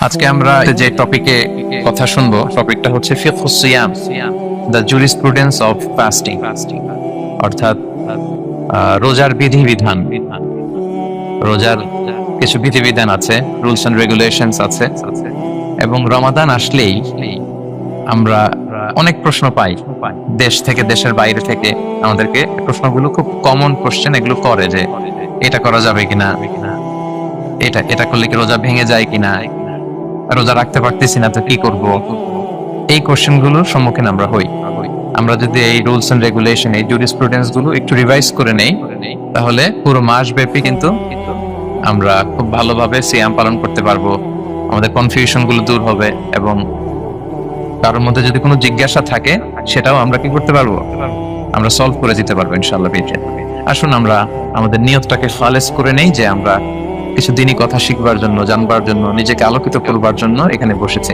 আজকে আমরা যে টপিকে কথা শুনবো, টপিকটা হচ্ছে ফিকহুস সিয়াম, দ্য জুরিসপ্রুডেন্স অফ ফাস্টিং, অর্থাৎ রোজার বিধিবিধান। রোজার কিছু বিধিবিধান আছে, রুলস এন্ড রেগুলেশনস আছে, এবং রমাদান আসলেই আমরা অনেক প্রশ্ন পাই দেশ থেকে, দেশের বাইরে থেকে। আমাদেরকে প্রশ্নগুলো খুব কমন কোশ্চেন এগুলো করে, যে এটা করা যাবে কিনা, এটা করলে কি রোজা ভেঙে যায় কিনা, রোজা রাখতে পারতেছি না তো কি করব। এই কোশ্চেন গুলোর সম্মুখীন আমরা হই। আমরা যদি এই রুলস এন্ড রেগুলেশন, এই জুরিসপ্রুডেন্স গুলো একটু রিভাইজ করে নেই, তাহলে পুরো মাস ব্যাপী কিন্তু আমরা খুব ভালোভাবে সিয়াম পালন করতে পারবো। আমাদের কনফিউশন গুলো দূর হবে, এবং কারোর মধ্যে যদি কোনো জিজ্ঞাসা থাকে সেটাও আমরা কি করতে পারবো, আমরা সলভ করে দিতে পারবো ইনশাআল্লাহ। আসুন আমরা আমাদের নিয়তটাকে খালেস করে নেই, যে আমরা কিছু দিনই কথা শিখবার জন্য, জানবার জন্য, নিজেকে আলোকিত করবার জন্য এখানে বসেছে।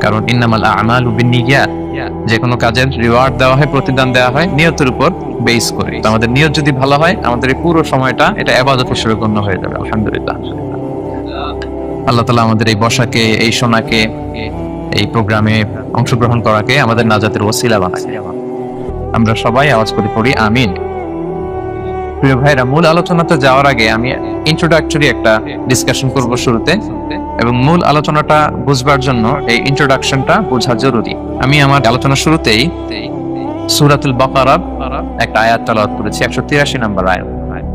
কারণ ইন্নামাল আমালু বিন্নিয়াত, যে কোনো কাজের রিওয়ার্ড দেওয়া হয়, প্রতিদান দেওয়া হয় নিয়তের উপর বেস করে। আমাদের নিয়ত যদি ভালো হয়, আমাদের এই পুরো সময়টা এটা ইবাদত হিসেবে গণ্য হয়ে যাবে। আলহামদুলিল্লাহ, আল্লাহ তাআলা আমাদের এই বসাকে, এই শোনাকে, এই প্রোগ্রামে অংশগ্রহণ করাকে আমাদের নাজাতের ওসিলা বানায়। আমরা সবাই আওয়াজ করে পড়ি আমিন। প্রিয় ভাইরা, মূল আলোচনাতে যাওয়ার আগে আমি ইন্ট্রোডাক্টরি একটা ডিসকাশন করব শুরুতে, এবং মূল আলোচনাটা বুঝবার জন্য এই ইন্ট্রোডাকশনটা বোঝা জরুরি। আমি আমার আলোচনার শুরুতেই সূরাতুল বাকারার একটা আয়াত তেলাওয়াত করেছি, 183 নম্বর আয়াত,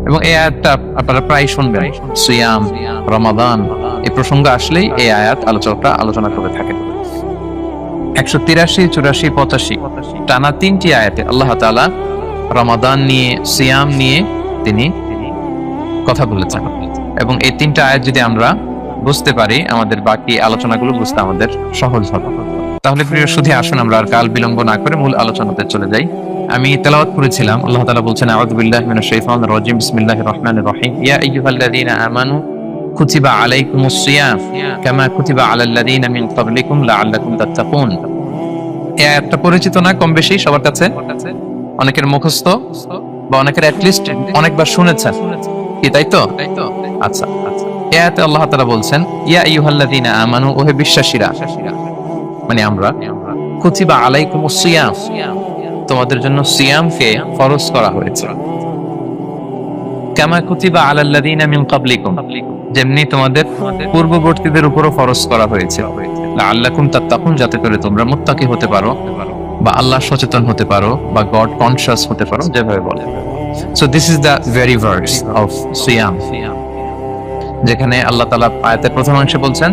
এবং এই আয়াতটা আপনারা প্রায় শুনবেন। সিয়াম, রমাদান এই প্রসঙ্গ আসলেই এই আয়াত আলোচকরা আলোচনা করে থাকেন। 183, 84, 85 টানা 3টি আয়াতে আল্লাহ তাআলা রমাদান নিয়ে, সিয়াম নিয়ে তিনি কথা বলেছেন, এবং এই 3টা আয়াত যদি আমরা বুঝতে পারি, আমাদের বাকি আলোচনাগুলো বুঝতে আমাদের সহজ হবে। তাহলে প্রিয় সুধী, আসুন আমরা আর কাল বিলম্ব না করে মূল আলোচনাতে চলে যাই। আমি তেলাওয়াত করেছিলাম, আল্লাহ তাআলা বলছেন, আউযু বিল্লাহি মিনাশ শাইতানির রাজিম, বিসমিল্লাহির রহমানির রহিম, ইয়া আইয়ুহাল্লাযীনা আমানু কুতিবা আলাইকুমুস সিয়াম কামা কুতিবা আলাল্লাযীনা মিন ক্বাবলিকুম লাআল্লাকুম তাত্তাকুন। এই আয়াতটা পরিচিত না কম বেশি সবার কাছে? অনেকের মুখস্থ, বা অনেকের অ্যাটলিস্ট অনেকবার শুনেছেন কি, তাই তো? আচ্ছা, এই আয়াতে আল্লাহ তাআলা বলছেন, ইয়া আইয়ুহাল্লাযীনা আমানু, ওহে বিশ্বাসীরা, মানে আমরা, কুতিবা আলাইকুমুস সিয়াম, তোমাদের জন্য সিয়ামকে ফরজ করা হয়েছে, কামা কুতিবা আলাল্লাযীনা মিন ক্বাবলিকুম, যেমনি তোমাদের পূর্ববর্তীদের উপরও ফরজ করা হয়েছে, লাআল্লাকুম তাত্তাকুন, যাতে করে তোমরা মুত্তাকি হতে পারো, বা আল্লাহ সচেতন হতে পারো, বা গড কনশাস হতে পারো, যেভাবে বলে। So this is the very verse of সিয়াম, যেখানে আল্লাহ তাআলা আয়াতের প্রথম অংশে বলছেন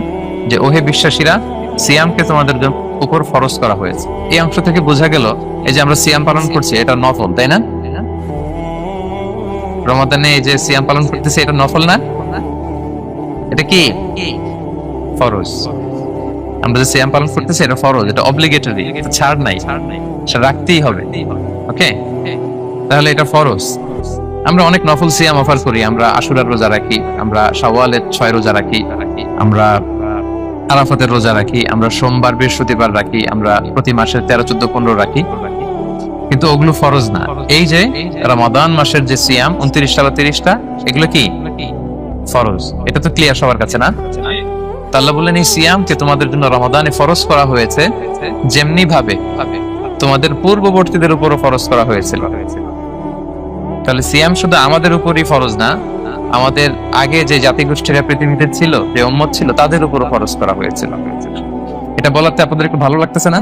যে ওহে বিশ্বাসীরা, সিয়ামকে তোমাদের উপর ফরজ করা হয়েছে। এই অংশ থেকে বোঝা গেল, এই যে আমরা সিয়াম পালন করছি এটা নফল, তাই না? রমাদানে এই যে সিয়াম পালন করতেছি এটা নফল না, এটা কি ফরজ। আমরা যে সিয়াম পালন করতেছি এটা ফরজ, এটা অব্লিগেটরি, এটা ছাড় নাই, সেটা রাখতেই হবে। ওকে, তাহলে এটা ফরজ। আমরা অনেক নফল সিয়াম অফার করি, আমরা আশুরার রোজা রাখি, আমরা শাওয়ালের 6 রোজা রাখি, আমরা আরাফাতের রোজা রাখি, আমরা সোমবার বৃহস্পতিবার রাখি, আমরা প্রতি মাসে 13, 14, 15 রাখি, কিন্তু ওগুলো ফরজ না। এই যে রমাদান মাসের যে সিয়াম 29টা বা 30টা, এগুলো কি ফরজ? এটা তো ক্লিয়ার সবার কাছে না? আল্লাহ বললেন, এই সিয়ামকে তোমাদের জন্য রমাদানে ফরজ করা হয়েছে, যেমনি ভাবে তোমাদের পূর্ববর্তীদের উপরও ফরজ করা হয়েছিল। তাহলে সিয়াম শুধু আমাদের উপরই ফরজ না, আমাদের আগে যে জাতিগোষ্ঠীরা পৃথিবীতে ছিল, যে উম্মত ছিল, তাদের উপরও ফরজ করা হয়েছিল। এটা বলাতে আপনাদের একটু ভালো লাগতেছে না?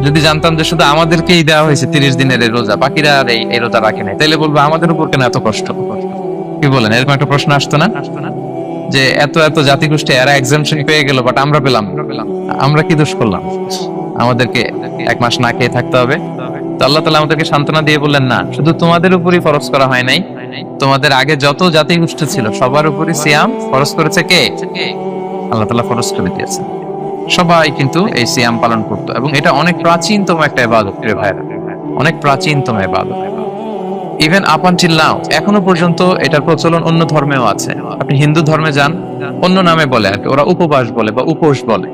যদি জানতাম যে শুধু আমাদেরকেই দেওয়া হয়েছে 30 দিনের এই রোজা, বাকিরা আর এই রোজা রাখে নাই, তাহলে বলবো আমাদের উপর কেন এত কষ্ট? কি বলেন? এরকম একটা প্রশ্ন আসতো না, যে এত এত জাতিগোষ্ঠী এরা এক্সাম্পশন পেয়ে গেল, বাট আমরা পেলাম, আমরা কি দোষ করলাম? আমাদেরকে 1 মাস না খেয়ে থাকতে হবে? তো আল্লাহ তাআলা আমাদেরকে সান্ত্বনা দিয়ে বললেন, না, শুধু তোমাদের উপরই ফরজ করা হয় নাই, তোমাদের আগে যত জাতিগোষ্ঠী ছিল সবার উপরই সিয়াম ফরজ করেছে। কে? আল্লাহ তাআলা ফরজ করে দিয়েছেন। সবাই কিন্তু এই সিয়াম পালন করতো, এবং এটা অনেক প্রাচীনতম একটা ইবাদত প্রিয় ভাইরা, অনেক প্রাচীনতম ইবাদত। ইভেন আপ আনটিল নাও, এখনো পর্যন্ত এটার প্রচলন অন্য ধর্মেও আছে। আপনি হিন্দু ধর্মে যান, অন্য নামে বলে আর কি, ওরা উপবাস বলে বা উপোস বলে,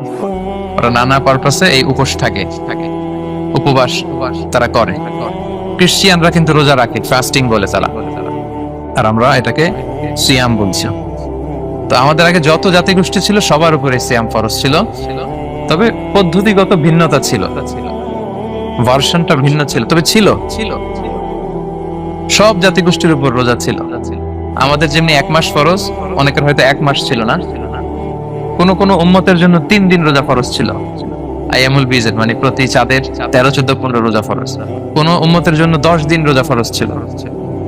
ওরা নানা পারপাসে এই উপোস থাকে, উপবাস তারা করে। খ্রিস্টিয়ানরা কিন্তু রোজা রাখে, ফাস্টিং বলে তারা, আর আমরা এটাকে সিয়াম বলছি। তো আমাদের আগে যত জাতিগোষ্ঠী ছিল সবার উপরে সিয়াম ফরজ ছিল, তবে পদ্ধতিগত ভিন্নতা ছিল, ভার্সনটা ভিন্ন ছিল, তবে ছিল। সব জাতিগোষ্ঠীর উপর রোজা ছিল। আমাদের যেমনি 1 মাস ফরজ, অনেকের হয়তো 1 মাস ছিল না। কোন কোন উম্মতের জন্য 3 দিন রোজা ফরজ ছিল, আইয়ামুল বিজের মানে প্রতি চাঁদের 13, 14, 15 রোজা ফরজ। কোন উম্মতের জন্য 10 দিন রোজা ফরজ ছিল,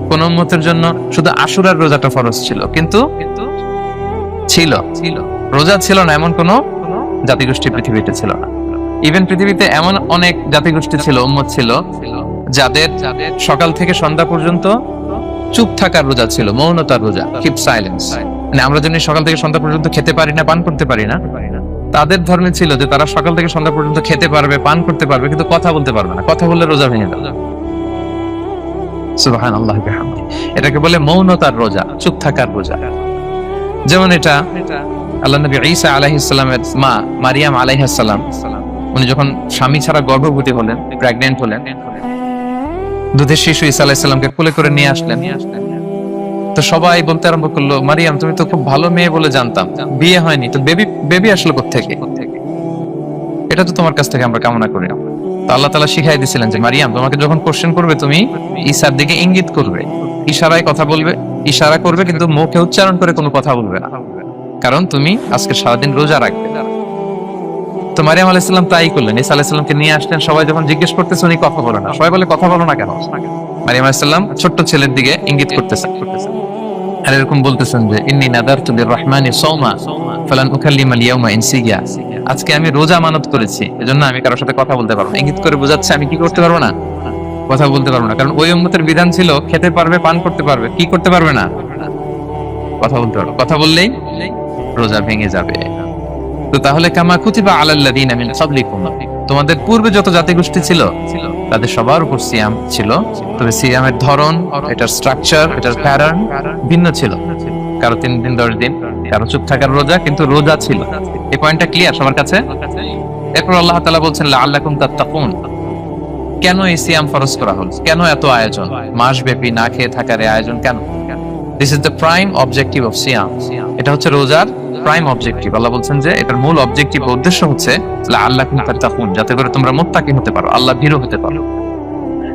কোন উম্মতের জন্য শুধু আশুরার রোজাটা ফরজ ছিল। কিন্তু ছিল রোজা ছিল না এমন কোন জাতিগোষ্ঠী পৃথিবীতে ছিল না। ইভেন পৃথিবীতে এমন অনেক জাতিগোষ্ঠী ছিল, উম্মত ছিল, যাদের সকাল থেকে সন্ধ্যা পর্যন্ত চুপ থাকার রোজা ছিল, মৌনতার রোজা, কিপ সাইলেন্স। মানে আমরা যেমনি সকাল থেকে সন্ধ্যা পর্যন্ত খেতে পারি না, পান করতে পারি না, তাদের ধর্মে ছিল যে তারা সকাল থেকে সন্ধ্যা পর্যন্ত খেতে পারবে, পান করতে পারবে, কিন্তু কথা বলতে পারবে না। কথা বললে রোজা ভেঙে যাবে। সুবহানাল্লাহ বিহামদিহি। এটাকে বলে মৌনতার রোজা, চুপ থাকার রোজা। যেমন এটা আল্লাহ নবী ঈসা আলাইহিস সালামের মা মারিয়াম আলাইহিস সালাম, উনি যখন স্বামী ছাড়া গর্ভবতী হলেন, প্রেগন্যান্ট হলেন, দুধের শিশু ঈসা আলাইহিস সালামকে কোলে করে নিয়ে আসলেন। তো সবাই বলতে আরম্ভ করলো, মারিয়াম তুমি তো খুব ভালো মেয়ে বলে জানতাম, বিয়ে হয়নি, তো বেবি আসলো কোত্থেকে? এটা তো তোমার কাছ থেকে আমরা কামনা করি। তো আল্লাহ তাআলা শিখাই দিয়েছিলেন যে মারিয়াম, তোমাকে যখন কোশ্চেন করবে তুমি ঈসার দিকে ইঙ্গিত করবে, ইশারায় কথা বলবে, ইশারা করবে, কিন্তু মুখে উচ্চারণ করে কোনো কথা বলবে না, কারণ তুমি আজকে সারাদিন রোজা রাখবে। তো মারিয়াম আলাইহিস সালাম তাই করলেন, ঈসা আলাইহিস সালামকে নিয়ে আসলেন। সবাই যখন জিজ্ঞেস করতেছে উনি কথা বলে না, সবাই বলে কথা বলো না কেন? মারিয়াম আলাইহিস সালাম ছোট্ট ছেলের দিকে ইঙ্গিত করতেছেন আর এরকম বলতেছেন যে ইন্নী নাদারতু লিররহমানি সাওমা ফালান উকাল্লিমাল ইয়াওমা ইনসিয়া, আজকে আমি রোজা মানত করেছি, এজন্য আমি কারোর সাথে কথা বলতে পারবো না। ইঙ্গিত করে বোঝাচ্ছে আমি কি করতে পারবো না, কথা বলতে পারবো না। কারণ ওই উম্মতের বিধান ছিল খেতে পারবে, পান করতে পারবে, কি করতে পারবে না? কথা বলতে পারবে। কথা বললেই রোজা ভেঙে যাবে। তো তাহলে কামা কুতিবা আলাল্লাযিনা মিন ক্বাবলিকুম, তোমাদের পূর্বে যত জাতিগোষ্ঠী ছিল তাদের সবার উপর সিয়াম ছিল, তবে সিয়ামের ধরন, এটার স্ট্রাকচার, এটার প্যাটার্ন ভিন্ন ছিল। কারো 3 দিন 10 দিন, কারো চুপ থাকার রোজা, কিন্তু রোজা ছিল। এই পয়েন্টটা ক্লিয়ার সবার কাছে? এরপর আল্লাহ তাআলা বলছেন লাআল্লাকুম তাত্তাকুন, কেন এই সিয়াম ফরজ করা হলো, কেন এত আয়োজন, মাসব্যাপী না খেয়ে থাকার এই আয়োজন কেন? This is the prime objective of সিয়াম। এটা হচ্ছে রোজার প্রাইম অবজেক্টিভ। আল্লাহ বলছেন যে এটার মূল অবজেক্টিভ, উদ্দেশ্য হচ্ছে লাআল্লাকুম তাত্তাকুন, যাতে করে তোমরা মুত্তাকি হতে পারো, আল্লাহ ভীরু হতে পারো।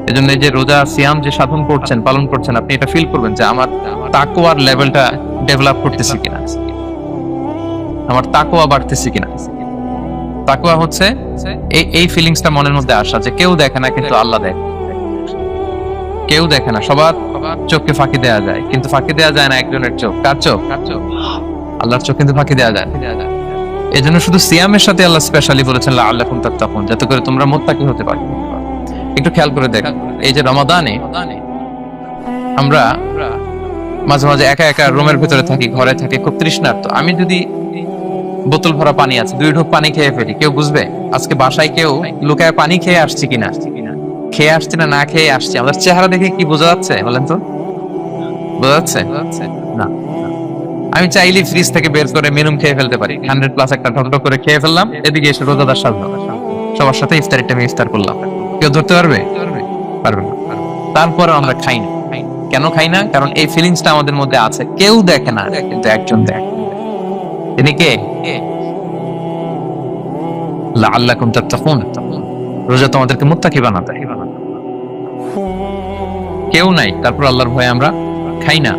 এজন্য এই যে রোজা সিয়াম যে সাধন করছেন, পালন করছেন, আপনি এটা ফিল করবেন যে আমার তাকওয়ার লেভেলটা ডেভেলপ করতেছি কিনা, আমার তাকওয়া বাড়তেছে কিনা। তাকওয়া হচ্ছে এই ফিলিংসটা মনের মধ্যে আসা যে কেউ দেখে না কিন্তু আল্লাহ দেখে। কেউ দেখে না, সবার চোখকে ফাঁকি দেওয়া যায়, কিন্তু ফাঁকি দেওয়া যায় না একজনের চোখ। কার চোখ? আল্লাহর চোখ কিন্তু ফাঁকি দেওয়া যায়। এই জন্য শুধু সিয়ামের সাথে আল্লাহ স্পেশালি বলেছেন লাআল্লাকুম তাত্তাকুন, যাতে করে তোমরা মুত্তাকি হতে পারো। একটু খেয়াল করে দেখ, এই যে রমাদানে আমরা মাঝে মাঝে একা একা রুমের ভিতরে থাকি, ঘরে থাকি, খুব তৃষ্ণার্ত। আমি যদি বোতল ভরা পানি আছে, 2 ঢোক পানি খেয়ে ফেলি, কেউ বুঝবে? আজকে বাসায় কেউ লুকায় পানি খেয়ে আসছি কিনা, খেয়ে আসছি না না খেয়ে আসছি, আমাদের চেহারা দেখে কি বোঝা যাচ্ছে বলেন তো? বোঝা যাচ্ছে না। আমি চাইলে ফ্রিজ থেকে বের করে মেনুম খেয়ে ফেলতে পারি, 100+ একটা ঢকঢক করে খেয়ে ফেললাম, এদিকে এসে রোজাদার সাজলাম, সবার সাথে ইফতারিটা আমি ইফতার করলাম। কেউ ধরতে পারবে? পারবে না। তারপরে আমরা খাই না। কেন খাই না? কারণ এই ফিলিংসটা আমাদের মধ্যে আছে, কেউ দেখে না কিন্তু একজন দেখে। তিনি কে? লাআল্লাকুম তাত্তাকুন, রোজা তোমাদেরকে মুত্তাকি বানাতে। কেউ নাই, তারপর আল্লাহর ভয়ে আমরা খাই না।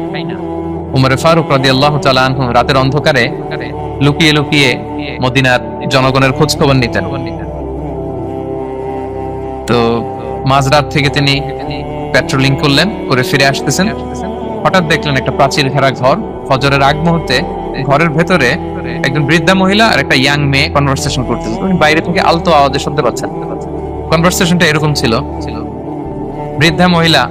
উমর ফারুক রাদিয়াল্লাহু তাআলা আনহু রাতের অন্ধকারে লুকিয়ে লুকিয়ে মদিনার জনগণের খোঁজ খবর নিতেন। তো মাঝরাত থেকে তিনি পেট্রোলিং করলেন, করে ফিরে আসতেছেন, হঠাৎ দেখলেন একটা প্রাচীর ঘেরা ঘর। ফজরের আগ মুহূর্তে ঘরের ভেতরে একজন বৃদ্ধা মহিলা আর একটা ইয়াং মেয়ে কনভারসেশন করতেছেন। বাইরে থেকে আলতো আওয়াজে শুনতে পাচ্ছেন। কনভারসেশনটা এরকম ছিল, বৃদ্ধা মহিলা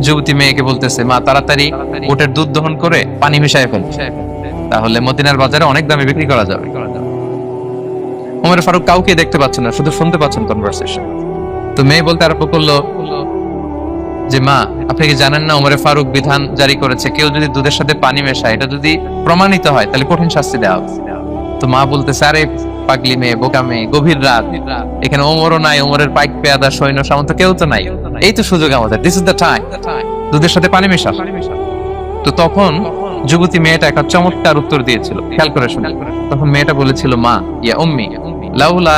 যুবতী মেয়েকে বলতেছে, মা তাড়াতাড়ি উটের দুধ দহন করে পানি মিশায় ফেল, তাহলে মদিনার বাজারে অনেক দামে বিক্রি করা যাবে। ওমর ফারুক কাউকে দেখতে পাচ্ছেন না, শুধু শুনতে পাচ্ছেন কনভারসেশন। তো মেয়ে বলতে আরম্ভ করলো যে মা, আপনি কি জানেন না ওমর ফারুক বিধান জারি করেছে, কেউ যদি দুধের সাথে পানি মেশায়, এটা যদি প্রমাণিত হয় তাহলে কঠিন শাস্তি দেওয়া হবে। তো মা বলতেছে, আরে পাগলি মেয়ে, বোকা মেয়ে, গভীর রাত, এখানে ওমরও নাই, ওমরের পাইক পেয়াদা সৈন্য সামন্ত কেউ তো নাই, এই তো সুযোগ আমাদের, দিস ইজ দ্য টাইম, দুধের সাথে পানি মেশা। তো তখন যুবতী মেয়েটা একটা চমৎকার উত্তর দিয়েছিল, খেয়াল করে শুনে। তখন মেয়েটা বলেছিল, মা ইয়া উম্মি লাউলা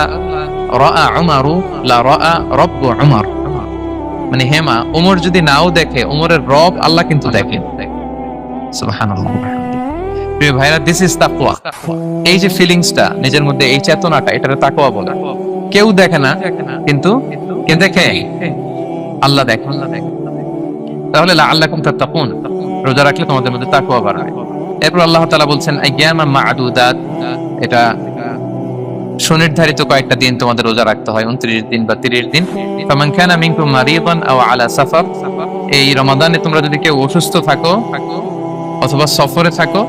রাআ উমারু লা রাআ রাব্বু উমর। মানে হে মা, উমর যদি নাও দেখে, উমরের রব আল্লাহ কিন্তু দেখেন। সুবহানাল্লাহ। প্রিয় ভাইরা, দিস ইজ তাকওয়া। এই যে ফিলিংসটা নিজের মধ্যে, এই চেতনাটা, এটাকে তাকওয়া বলে। কেউ দেখে না, কিন্তু কে দেখে? আল্লাহ দেখে। তাহলে লাআল্লাকুম তাত্তাকুন, রোজা রাখলে তোমাদের মধ্যে তাকওয়া বাড়বে। এরপর আল্লাহ তাআলা বলছেন আইয়ামান মা'দুদাত, এটা সুনির্ধারিত কয়েকটা দিন তোমাদের রোজা রাখতে হয়, 29 দিন বা 30 দিন। ফামান কানা মিনকুম মারিদান আও আলা সাফার, এই রমাদানে তোমরা যদি কেউ অসুস্থ থাকো অথবা সফরে থাকো,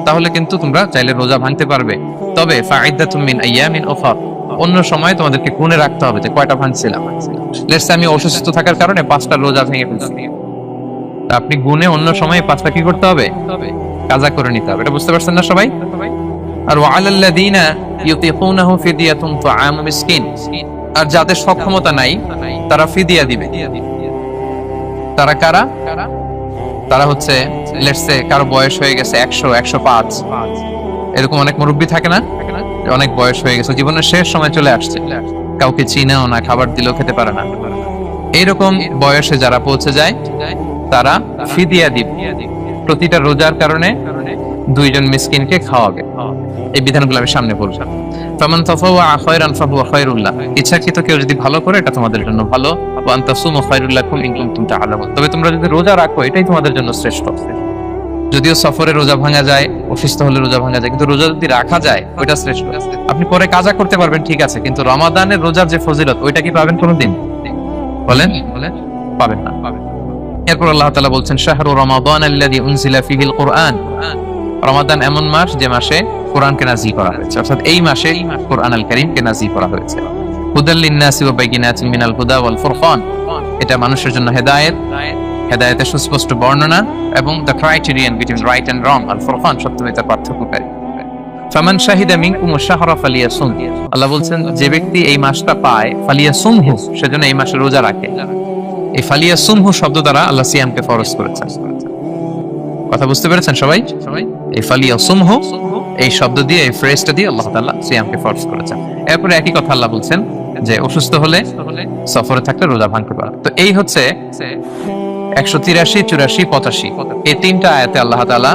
তাহলে কিন্তু তোমরা চাইলে রোজা ভাঙতে পারবে। তবে ফাইদাতুম মিন আইয়ামিন উখর, অন্য সময় তোমাদেরকে গুণে রাখতে হবে যে কয়টা ভাঙছিলাম। লেটস সে আমি অসুস্থ থাকার কারণে 5টা রোজা ভেঙে ফেলছি, আপনি গুণে অন্য সময় 5টা কি করতে হবে? কাজা করে নিতে হবে। এটা বুঝতে পারছেন না সবাই? আর ওয়ালাল্লাযিনা ইউতিকুনাহু ফিদিয়াতুন তুআমু মিসকিন, আর যাদের সক্ষমতা নাই তারা ফিদিয়া দিবে। তারা কারা? তারা হচ্ছে লেটস সে কারো বয়স হয়ে গেছে 100, 105, এরকম অনেক মুরব্বী থাকে না, অনেক বয়স হয়ে গেছে, জীবনের শেষ সময় চলে আসছে, কাউকে চিনাও না, খাবার দিলেও খেতে পারে না, এইরকম বয়সে যারা পৌঁছে যায় তারা ফিদিয়া দিবে। প্রতিটা রোজার কারণে 2 জন মিসকিনকে খাওয়াবে। এই বিধানগুলো আমি সামনে বলবো। ফামান তাফাওয়া খায়রান ফাহুয়া খায়রুল লাহ, ইচ্ছাকৃত কেউ যদি ভালো করে এটা তোমাদের জন্য ভালো। ওয়া আন তাসুমু খায়রুল লাকুম ইন কুনতুম তা'লামুন, তবে তোমরা যদি রোজা রাখো এটাই তোমাদের জন্য শ্রেষ্ঠ। যদিও সফরে রোজা ভাঙা যায়, অসুস্থ হলে রোজা ভাঙা যায়, কিন্তু রোজা যদি রাখা যায় ওইটা শ্রেষ্ঠ। আপনি পরে কাজা করতে পারবেন, ঠিক আছে, কিন্তু রমাদানের রোজার যে ফজিলত ওইটা কি পাবেন কোনোদিন? বলেন পাবেন না। এরপর আল্লাহ তাআলা বলছেন শাহরু রমাদান আল্লাযী উনজিলা ফীহিল কুরআন, রমাদান এমন মাস যে মাসে কোরআনকে নাযিল করা হয়েছে, অর্থাৎ এই মাসে কোরআন আল কারীমকে নাযিল করা হয়েছে। হুদাল লিন-নাসি ওয়া বাইয়িনাতিন মিনাল হুদা ওয়াল ফুরকান, এটা মানুষের জন্য হেদায়েত, হেদায়েতের সুস্পষ্ট বর্ণনা, এবং the criterion between right and wrong, আল ফুরকান সত্যমিথ্যার পার্থক্যকারী। ফামান শাহিদা মিনকুমুশ শাহরা ফালিয়াসুম, আল্লাহ বলছেন যে ব্যক্তি এই মাসটা পায় ফালিয়াসুমহু, সেজন্য এই মাসে রোজা রাখে। এই ফালিয়াসুমহু শব্দ দ্বারা আল্লাহ সিয়ামকে ফরজ করেছেন। কথা বুঝতে পেরেছেন সবাই? এই ফালিয়াসুমহু এই শব্দ দিয়ে, এই ফ্রেজটা দিয়ে আল্লাহ তাআলা সিয়ামকে ফরজ করেছেন। এরপর একই কথা আল্লাহ বলছেন যে অসুস্থ হলে, সফরে থাকলে রোজা ভাঙতে পারে। তো এই হচ্ছে 183, 84, 85 এই 3টা আয়াতে আল্লাহ তাআলা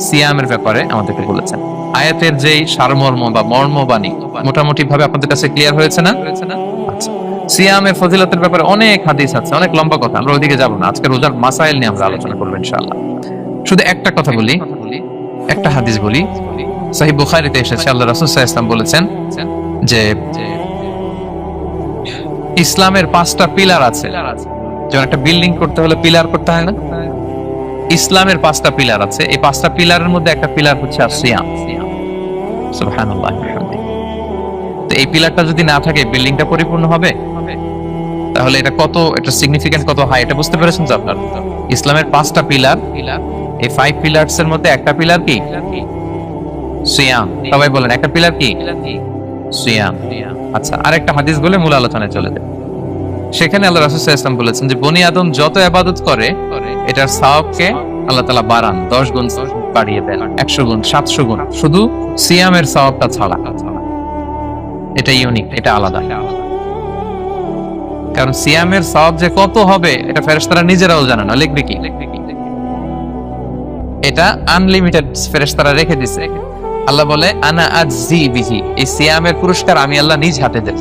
সিয়ামের ব্যাপারে আমাদেরকে বলেছেন। আয়াতের যেই সারমর্ম বা মর্মবাণী মোটামুটি ভাবে আপনাদের কাছে ক্লিয়ার হয়েছে না? আচ্ছা, সিয়ামের ফজিলতের ব্যাপারে অনেক হাদিস আছে, অনেক লম্বা কথা, আমরা ওইদিকে যাব না। আজকে রোজার মাসাইল নিয়ে আমরা আলোচনা করব ইনশাআল্লাহ। শুধু একটা কথা বলি, একটা হাদিস বলি। সহিহ বুখারীতে এসেছে, আল্লাহ রাসূল সাল্লাল্লাহু আলাইহি ওয়াসাল্লাম বলেছেন যে ইসলামের 5টা পিলার আছে। যেমন একটা বিল্ডিং করতে হলে পিলার করতে হয় না? ইসলামের 5টা পিলার আছে। এই 5টা পিলারের মধ্যে একটা পিলার হচ্ছে সিয়াম। সুবহানাল্লাহ। তো এই পিলারটা যদি না থাকে বিল্ডিংটা পরিপূর্ণ হবে? তাহলে এটা কত, এটা সিগনিফিকেন্ট কত হাই, এটা বুঝতে পেরেছেন তো আপনারা? ইসলামের 5টা পিলার, এই 5 পিলারস এর মধ্যে একটা পিলার কি? সিয়াম। সবাই বলেন একটা পিলার কি? সিয়াম। আচ্ছা, আরেকটা হাদিস বলে মূল আলোচনায় চলে যায়। সেখানে আল্লাহ রাসূল সাল্লাল্লাহু আলাইহি ওয়াসাল্লাম বলেছেন যে বনি আদম যত ইবাদত করে এটার সওয়াবকে আল্লাহ তাআলা বাড়ান, 10 গুণ বাড়িয়ে দেন, 100 গুণ, 700 গুণ, শুধু সিয়ামের সওয়াবটা ছাড়া। এটা ইউনিক, এটা আলাদা। কারণ সিয়ামের সওয়াব যে কত হবে এটা ফেরেশতারা নিজেরাও জানে না, লিখবে কি? এটা আনলিমিটেড ফেরেশতারা রেখে দিয়েছে। আল্লাহ বলে আনা আজজি বিহি, এই সিয়ামের পুরস্কার আমি আল্লাহ নিজ হাতে দেব।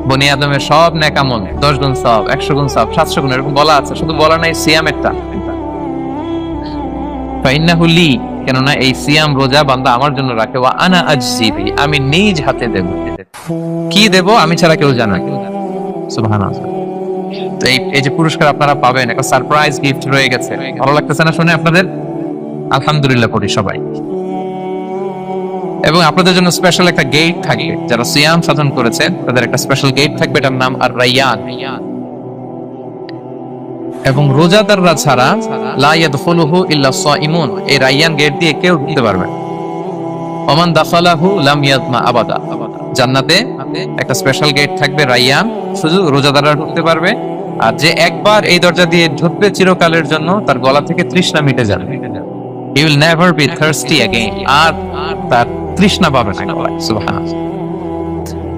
বনি আদমের সব নেক আমল 10 গুণ সওয়াব, 100 গুণ সওয়াব, 700 গুণ, এরকম বলা আছে, শুধু বলা নাই সিয়ামেরটা। ফাইন্নাহু লি, কেননা এই সিয়াম রোজা বান্দা আমার জন্য রাখে, ওয়া আনা আজজি বিহি, আমি নিজ হাতে দেব। কি দেব আমি ছাড়া কেউ জানে না। সুবহানাল্লাহ। তো এই যে পুরস্কার আপনারা পাবেন, একটা সারপ্রাইজ গিফট রয়ে গেছে। ভালো লাগতেছে না শুনে আপনাদের? আলহামদুলিল্লাহ করি সবাই। এবং আপনাদের জন্য স্পেশাল একটা গেট থাকবে, যারা সিয়াম সাধন করেছে তাদের একটা স্পেশাল গেট থাকবে, এটার নাম আর রায়্যান। এবং রোজাদাররা ছাড়া লা ইয়াদখুলুহু ইল্লা সাইমুন, এই রায়্যান গেট দিয়ে কেউ ঢুকতে পারবে না। ওমান দাখালাহু লাম ইয়াদমা আবাদা, জান্নাতে একটা স্পেশাল গেট থাকবে রায়্যান, শুধু রোজাদাররা ঢুকতে পারবে, আর যে একবার এই দরজা দিয়ে ঢুকবে চিরকালের জন্য তার গলা থেকে তৃষ্ণা মিটে যাবে। He will never be thirsty again. আর তার তৃষ্ণা পাবে না গলায়। সুবহানাল্লাহ।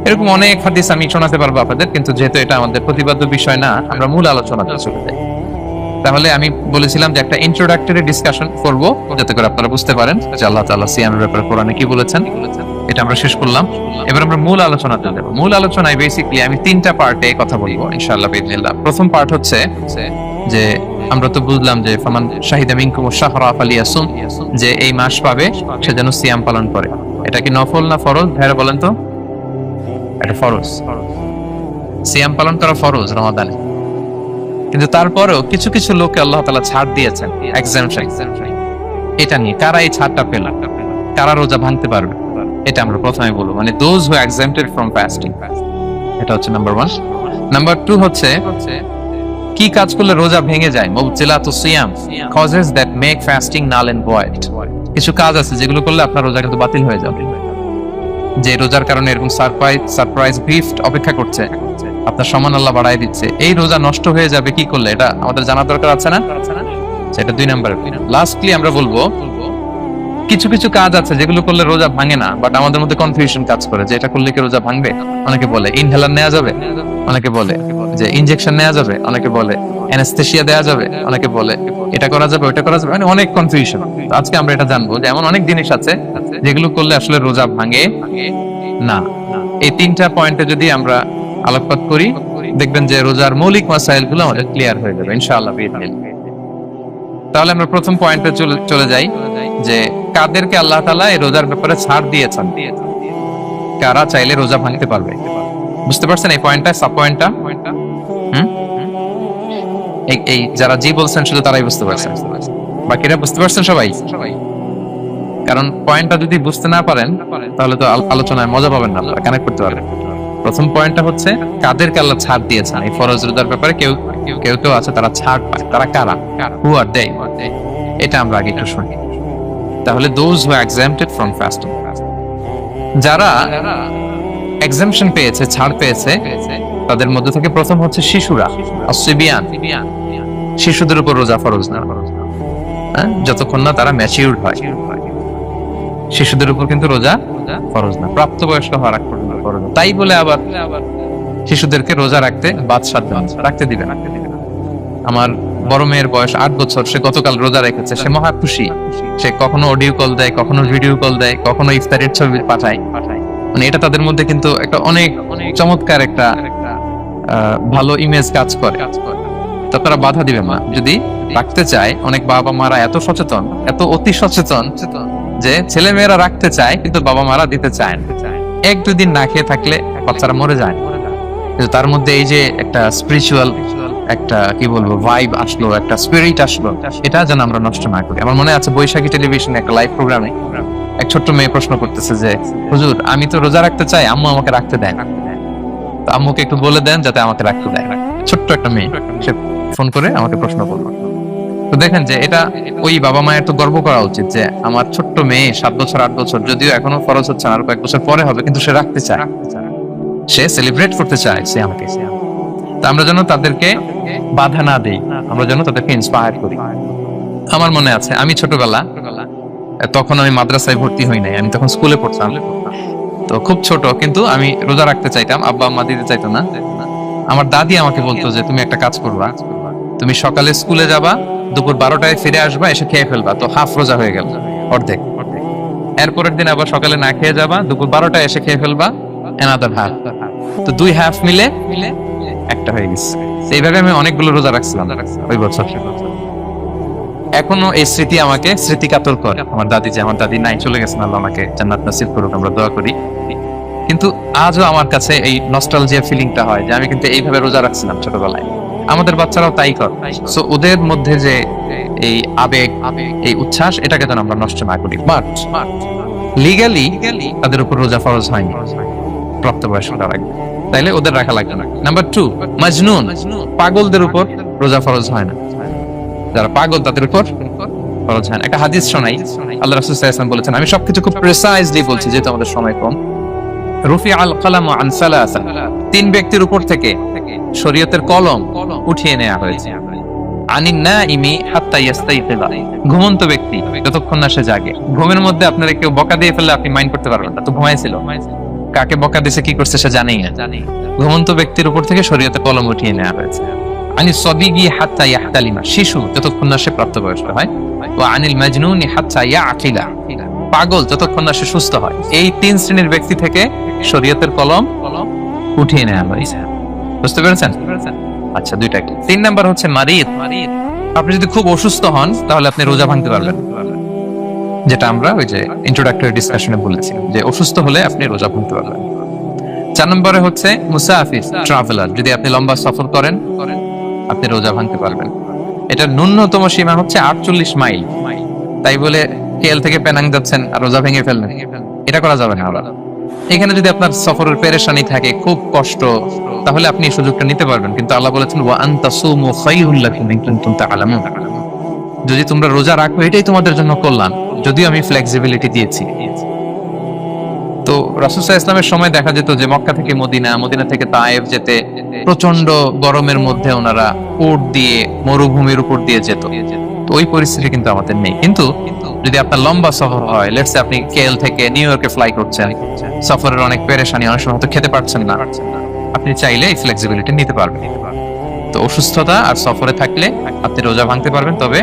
এরকম অনেক হাদিস আমি শোনাতে পারবো আপনাদের, কিন্তু যেহেতু এটা আমাদের প্রতিপাদ্য বিষয় না, আমরা মূল আলোচনাতে চলে যাই। তাহলে আমি বলেছিলাম যে একটা ইন্ট্রোডাক্টরি ডিসকাশন করব, যাতে করে আপনারা বুঝতে পারেন যে আল্লাহ তাআলা সিয়ামের ব্যাপারে কোরআনে কি বলেছেন। এটা আমরা শেষ করলাম, এবার আমরা মূল আলোচনাতে যাব। মূল আলোচনায় বেসিক্যালি আমি তিনটা পার্টে কথা বলবো ইনশাআল্লাহ বিইذنিল্লাহ। প্রথম পার্ট হচ্ছে যে আমরা তো বুঝলাম যে ফামান শাহিদা মিনকুম শাহরা ফালিয়াসুম, যে এই মাস পাবে সে যেন সিয়াম পালন করে। এটা কি নফল না ফরজ? ভাইরা বলেন তো। এটা ফরজ, সিয়াম পালন করা ফরজ রমাদানে। কিন্তু তারপরেও কিছু কিছু লোককে আল্লাহ তাআলা ছাড় দিয়েছেন, এক্সাম্পশন। এটা নিয়ে কারা এই ছাড়টা পেল, কারা রোজা ভাঙতে পারবে, এটা আমরা প্রথমে বলবো। মানে দোজ হু এক্সাম্পটেড ফ্রম ফাস্টিং, এটা হচ্ছে নাম্বার 1। নাম্বার 2 হচ্ছে কি কাজ করলে রোজা ভেঙে যায়। মুবতিলাতুস সিয়াম, causes that make fasting null and void. কিছু কাজ আছে যেগুলো করলে আপনার রোজা কিন্তু বাতিল হয়ে যাবে। যে রোজার কারণে এরকম সারপ্রাইজ গিফট অপেক্ষা করছে, আপনার সম্মান আল্লাহ বাড়ায় দিচ্ছে, এই রোজা নষ্ট হয়ে যাবে কি করলে, এটা আমাদের জানা দরকার আছে না? সেটা 2 নাম্বার। লাস্টলি আমরা বলবো কিছু কিছু কাজ আছে যেগুলো করলে রোজা ভাঙে না, বাট আমাদের মধ্যে কনফিউশন কাজ করে যে এটা করলে কি রোজা ভাঙবে। অনেকে বলে ইনহেলার নেওয়া যাবে, অনেকে বলে যে ইনজেকশন নেওয়া যাবে, অনেকে বলে অ্যানেস্থেসিয়া দেওয়া যাবে, অনেকে বলে এটা করা যাবে ওটা করা যাবে, মানে অনেক কনফিউশন। আজকে আমরা এটা জানবো যে এমন অনেক জিনিস আছে যেগুলো করলে আসলে রোজা ভাঙে না। এই 3টা পয়েন্টে যদি আমরা আলোকপাত করি, দেখবেন যে রোজার মৌলিক মাসাইলগুলো আমাদের ক্লিয়ার হয়ে যাবে ইনশাআল্লাহ বিইذনিল্লাহ। তাহলে আমরা প্রথম পয়েন্টে চলে যাই যে কাদেরকে আল্লাহ তাআলা এই রোজার ব্যাপারে ছাড় দিয়েছেন, কারা চাইলে রোজা ভাঙতে পারবে। বুঝতে পারছেন এই পয়েন্টটা, সাব পয়েন্টটা? এই যারা জি বলছেন শুধু তারাই বুঝতে পারছেন, বাকিরা বুঝতে পারছেন সবাই? কারণ পয়েন্টটা যদি বুঝতে না পারেন তাহলে তো আলোচনায় মজা পাবেন না, আপনারা কানেক্ট করতে পারবেন। প্রথম পয়েন্টটা হচ্ছে কাদেরকে আল্লাহ ছাড় দিয়েছেন এই ফরজ রোজার ব্যাপারে। কেউ কেউ আছে তারা ছাড় পায়, তারা কারা? হু আর দে? এটা আমরা আগে একটু শুনি। তাহলে দোজ হু এক্সাম্পটেড ফ্রম ফাস্টিং, যারা এক্সাম্পশন পেয়েছে, ছাড় পেয়েছে, তাদের মধ্যে থেকে প্রথম হচ্ছে শিশুরা, আসিবিয়ান। শিশুদের উপর রোজা ফরজ না, যতক্ষণ না তারা ম্যাচিউরড হয়। শিশুদের উপর কিন্তু রোজা ফরজ না, প্রাপ্তবয়স্ক হওয়ার আগ পর্যন্ত ফরজ। তাই বলে আবার শিশুদেরকে রোজা রাখতে রাখতে দিবে না। আমার বড় মেয়ের বয়স 8 বছর, সে গতকাল রোজা রেখেছে, সে মহা খুশি। সে কখনো অডিও কল দেয়, কখনো ভিডিও কল দেয়, কখনো ইফতারের ছবি পাঠায়। মানে এটা তাদের মধ্যে কিন্তু একটা অনেক চমৎকার একটা ভালো ইমেজ কাজ করে। তা তারা বাধা দিবে না যদি রাখতে চায়। অনেক বাবা মারা এত সচেতন, এত অতি সচেতন যে ছেলে মেয়েরা রাখতে চায় কিন্তু বাবা মারা দিতে চায় না। 1-2 দিন না খেয়ে থাকলে বাচ্চারা মরে যায়। কিন্তু তার মধ্যে এই যে একটা স্পিরিচুয়াল একটা কি বলবো ভাইব আসলো, একটা স্পিরিট আসলো, এটা যেন আমরা নষ্ট না করি। আমার মনে আছে বৈশাখী টেলিভিশনে একটা লাইভ প্রোগ্রামে এক ছোট্ট মেয়ে প্রশ্ন করতেছে যে হুজুর আমি তো রোজা রাখতে চাই, আম্মু আমাকে রাখতে দেয় না, তো আম্মুকে একটু বলে দেন যাতে আমাকে রাখতে দেয়। ছোট্ট একটা মেয়ে সে ফোন করে আমাকে প্রশ্ন করলো। তো দেখেন যে এটা ওই বাবা মায়ের তো গর্ব করা উচিত যে আমার ছোট্ট মেয়ে 7 বছর 8 বছর, যদিও এখনো ফরজ হচ্ছে না, আর কয়েক বছর পরে হবে, কিন্তু সে রাখতে চায়, সে সেলিব্রেট করতে চায় সে আমাকে। তা আমরা যেন তাদেরকে বাধা না দেই, আমরা যেন তাদেরকে ইন্সপায়ার করি। আমার মনে আছে আমি ছোটবেলা, তখন আমি মাদ্রাসায় ভর্তি হই নাই, আমি তখন স্কুলে পড়তাম। তো খুব ছোট, কিন্তু আমি রোজা রাখতে চাইতাম, আব্বা আম্মা দিতে চাইতো না। আমার দাদি আমাকে বলতো যে তুমি একটা কাজ করবা, তুমি সকালে স্কুলে যাবা, দুপুর 12টায় ফিরে আসবা, এসে খেয়ে ফেলবা, তো হাফ রোজা হয়ে গেল, অর্ধেক। এরপরের দিন আবার সকালে না খেয়ে যাবা, দুপুর 12টায় এসে খেয়ে ফেলবা, অ্যানাদার হাফ, তো 2 হাফ মিলে একটা হয়ে গেছে। এইভাবে আমি অনেকগুলো রোজা রাখছিলাম ওই বছর। এখনো এই স্মৃতি আমাকে স্মৃতিকাতর করে। আমার দাদি নাই, চলে গেছেন, আল্লাহ আমাকে জান্নাত নসিব করুক, আমরা দোয়া করি। কিন্তু আজও আমার কাছে এই নস্টালজিয়া ফিলিংটা হয় যে আমি কিন্তু এইভাবে রোজা রাখছিলাম ছোটবেলায়। আমাদের বাচ্চারাও তাই করে। সো ওদের মধ্যে যে এই আবেগ, এই উচ্ছ্বাস, এটাকে যেন আমরা নষ্ট না করি। বাট লিগ্যালি তাদের উপর রোজা ফরজ হয়নি, প্রাপ্তবয়স্করা রাখবে, তাইলে ওদের রাখা লাগবে না। নাম্বার 2, মাজনুন, পাগলদের উপর রোজা ফরজ হয় না। যারা পাগল তাদের উপর ফরজ হয় না। একটা হাদিস শোনাই, আল্লাহ রাসূল সাল্লাল্লাহু আলাইহি ওয়াসাল্লাম বলেছেন, আমি সবকিছু খুব প্রিসাইজলি বলছি যেহেতু আমাদের সময় কম। রুফি আল কালামু আন সালাসা, 3 ব্যক্তির উপর থেকে শরীয়তের কলম উঠিয়ে নেওয়া হয়েছে। আনিন নাইমি হাত্তা ইয়াস্তাইকিযা, ঘুমন্ত ব্যক্তি যতক্ষণ না সে জাগে। ঘুমের মধ্যে আপনারা কেউ বকা দিয়ে ফেললে আপনি মাইন্ড করতে পারবেন না, তো ঘুমাইছিল। কাকে বকা দিয়েছে কি করছে সে জানেই না। ঘুমন্ত ব্যক্তির উপর থেকে শরীয়তে কলম উঠিয়ে নেওয়া হয়েছে। আনি সবিগি হাত্তা ইয়াহতালিমা, শিশু যতক্ষণ না সে প্রাপ্তবয়স্ক হয়। ওয়া আনিল মাজনুনি হাত্তা ইয়াকিলা, পাগল যতক্ষণ না সে সুস্থ হয়। এই 3 শ্রেণীর ব্যক্তি থেকে শরীয়তের কলম উঠিয়ে নেওয়া হয়েছে। বুঝতে পেরেছেন? আচ্ছা, 2টা কি। 3 নাম্বার হচ্ছে মারিদ। আপনি যদি খুব অসুস্থ হন তাহলে আপনি রোজা ভাঙতে পারবেন, যেটা আমরা ওই যে ইন্ট্রোডাক্টরি ডিসকাশনে বলেছি যে অসুস্থ হলে আপনি রোজা ভাঙতে পারবেন। 4 নম্বরে হচ্ছে মুসাফির, ট্রাভেলার, যদি আপনি লম্বা সফর করেন আপনি রোজা ভাঙতে পারবেন। এটা ন্যূনতম সীমা হচ্ছে 48 মাইল। তাই বলে কেএল থেকে পেনাং যাচ্ছেন আর রোজা ভেঙে ফেললেন, এটা করা যাবে না। আবার এখানে যদি আপনার সফরের পেরেশানি থাকে, খুব কষ্ট, তাহলে আপনি এই সুযোগটা নিতে পারবেন। কিন্তু আল্লাহ বলেছেন ওয়া আনতাসুমু খায়রুল লাকুম ইন কুনতুম তা'লামুন, যদি তোমরা রোজা রাখো এটাই তোমাদের জন্য কল্যাণ, যদিও আমি ফ্লেক্সিবিলিটি দিয়েছি। তো রাসূল সাল্লাল্লাহু আলাইহি ওয়াসাল্লামের সময় দেখা যেত যে মক্কা থেকে মদিনা, মদিনা থেকে তায়েফ যেতে প্রচন্ড গরমের মধ্যে ওনারা উট দিয়ে মরুভূমির উপর দিয়ে যেত। তো ওই পরিস্থিতি কিন্তু আমাদের নেই। কিন্তু যদি আপনার লম্বা সফর হয়, লেটস সে আপনি কেএল থেকে নিউ ইয়র্কে ফ্লাই করছেন, সফরের অনেক পেরেশানি, অনেক সময় হয়তো খেতে পারছেন না, আপনি চাইলে এই ফ্লেক্সিবিলিটি নিতে পারবেন। তো অসুস্থতা আর সফরে থাকলে আপনি রোজা ভাঙতে পারবেন, তবে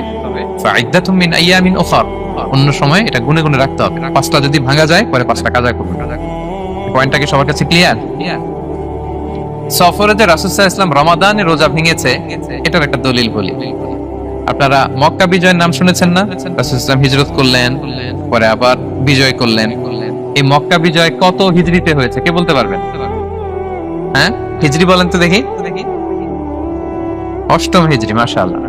ফাইদ্দাতুম মিন আইয়ামিন উখর, অন্য সময় এটা গুনে গুনে রাখতে হবে। 5টা যদি ভাঙা যায় পরে 5টা কাজা করবেন। পয়েন্টটা কি সবার কাছে ক্লিয়ার? সফরে যে রাসূল সাল্লাল্লাহু আলাইহি ওয়াসাল্লাম রমাদানে রোজা ভেঙেছে, এটার একটা দলিল বলি। আপনারা মক্কা বিজয়ের নাম শুনেছেন না? রাসূল সাল্লাল্লাহু আলাইহি ওয়াসাল্লাম হিজরত করলেন, পরে আবার বিজয় করলেন। এই মক্কা বিজয় কত হিজরিতে হয়েছে কে বলতে পারবেন? হ্যাঁ, হিজরি বলেন তো দেখি। 8ম হিজরি, মাশাআল্লাহ।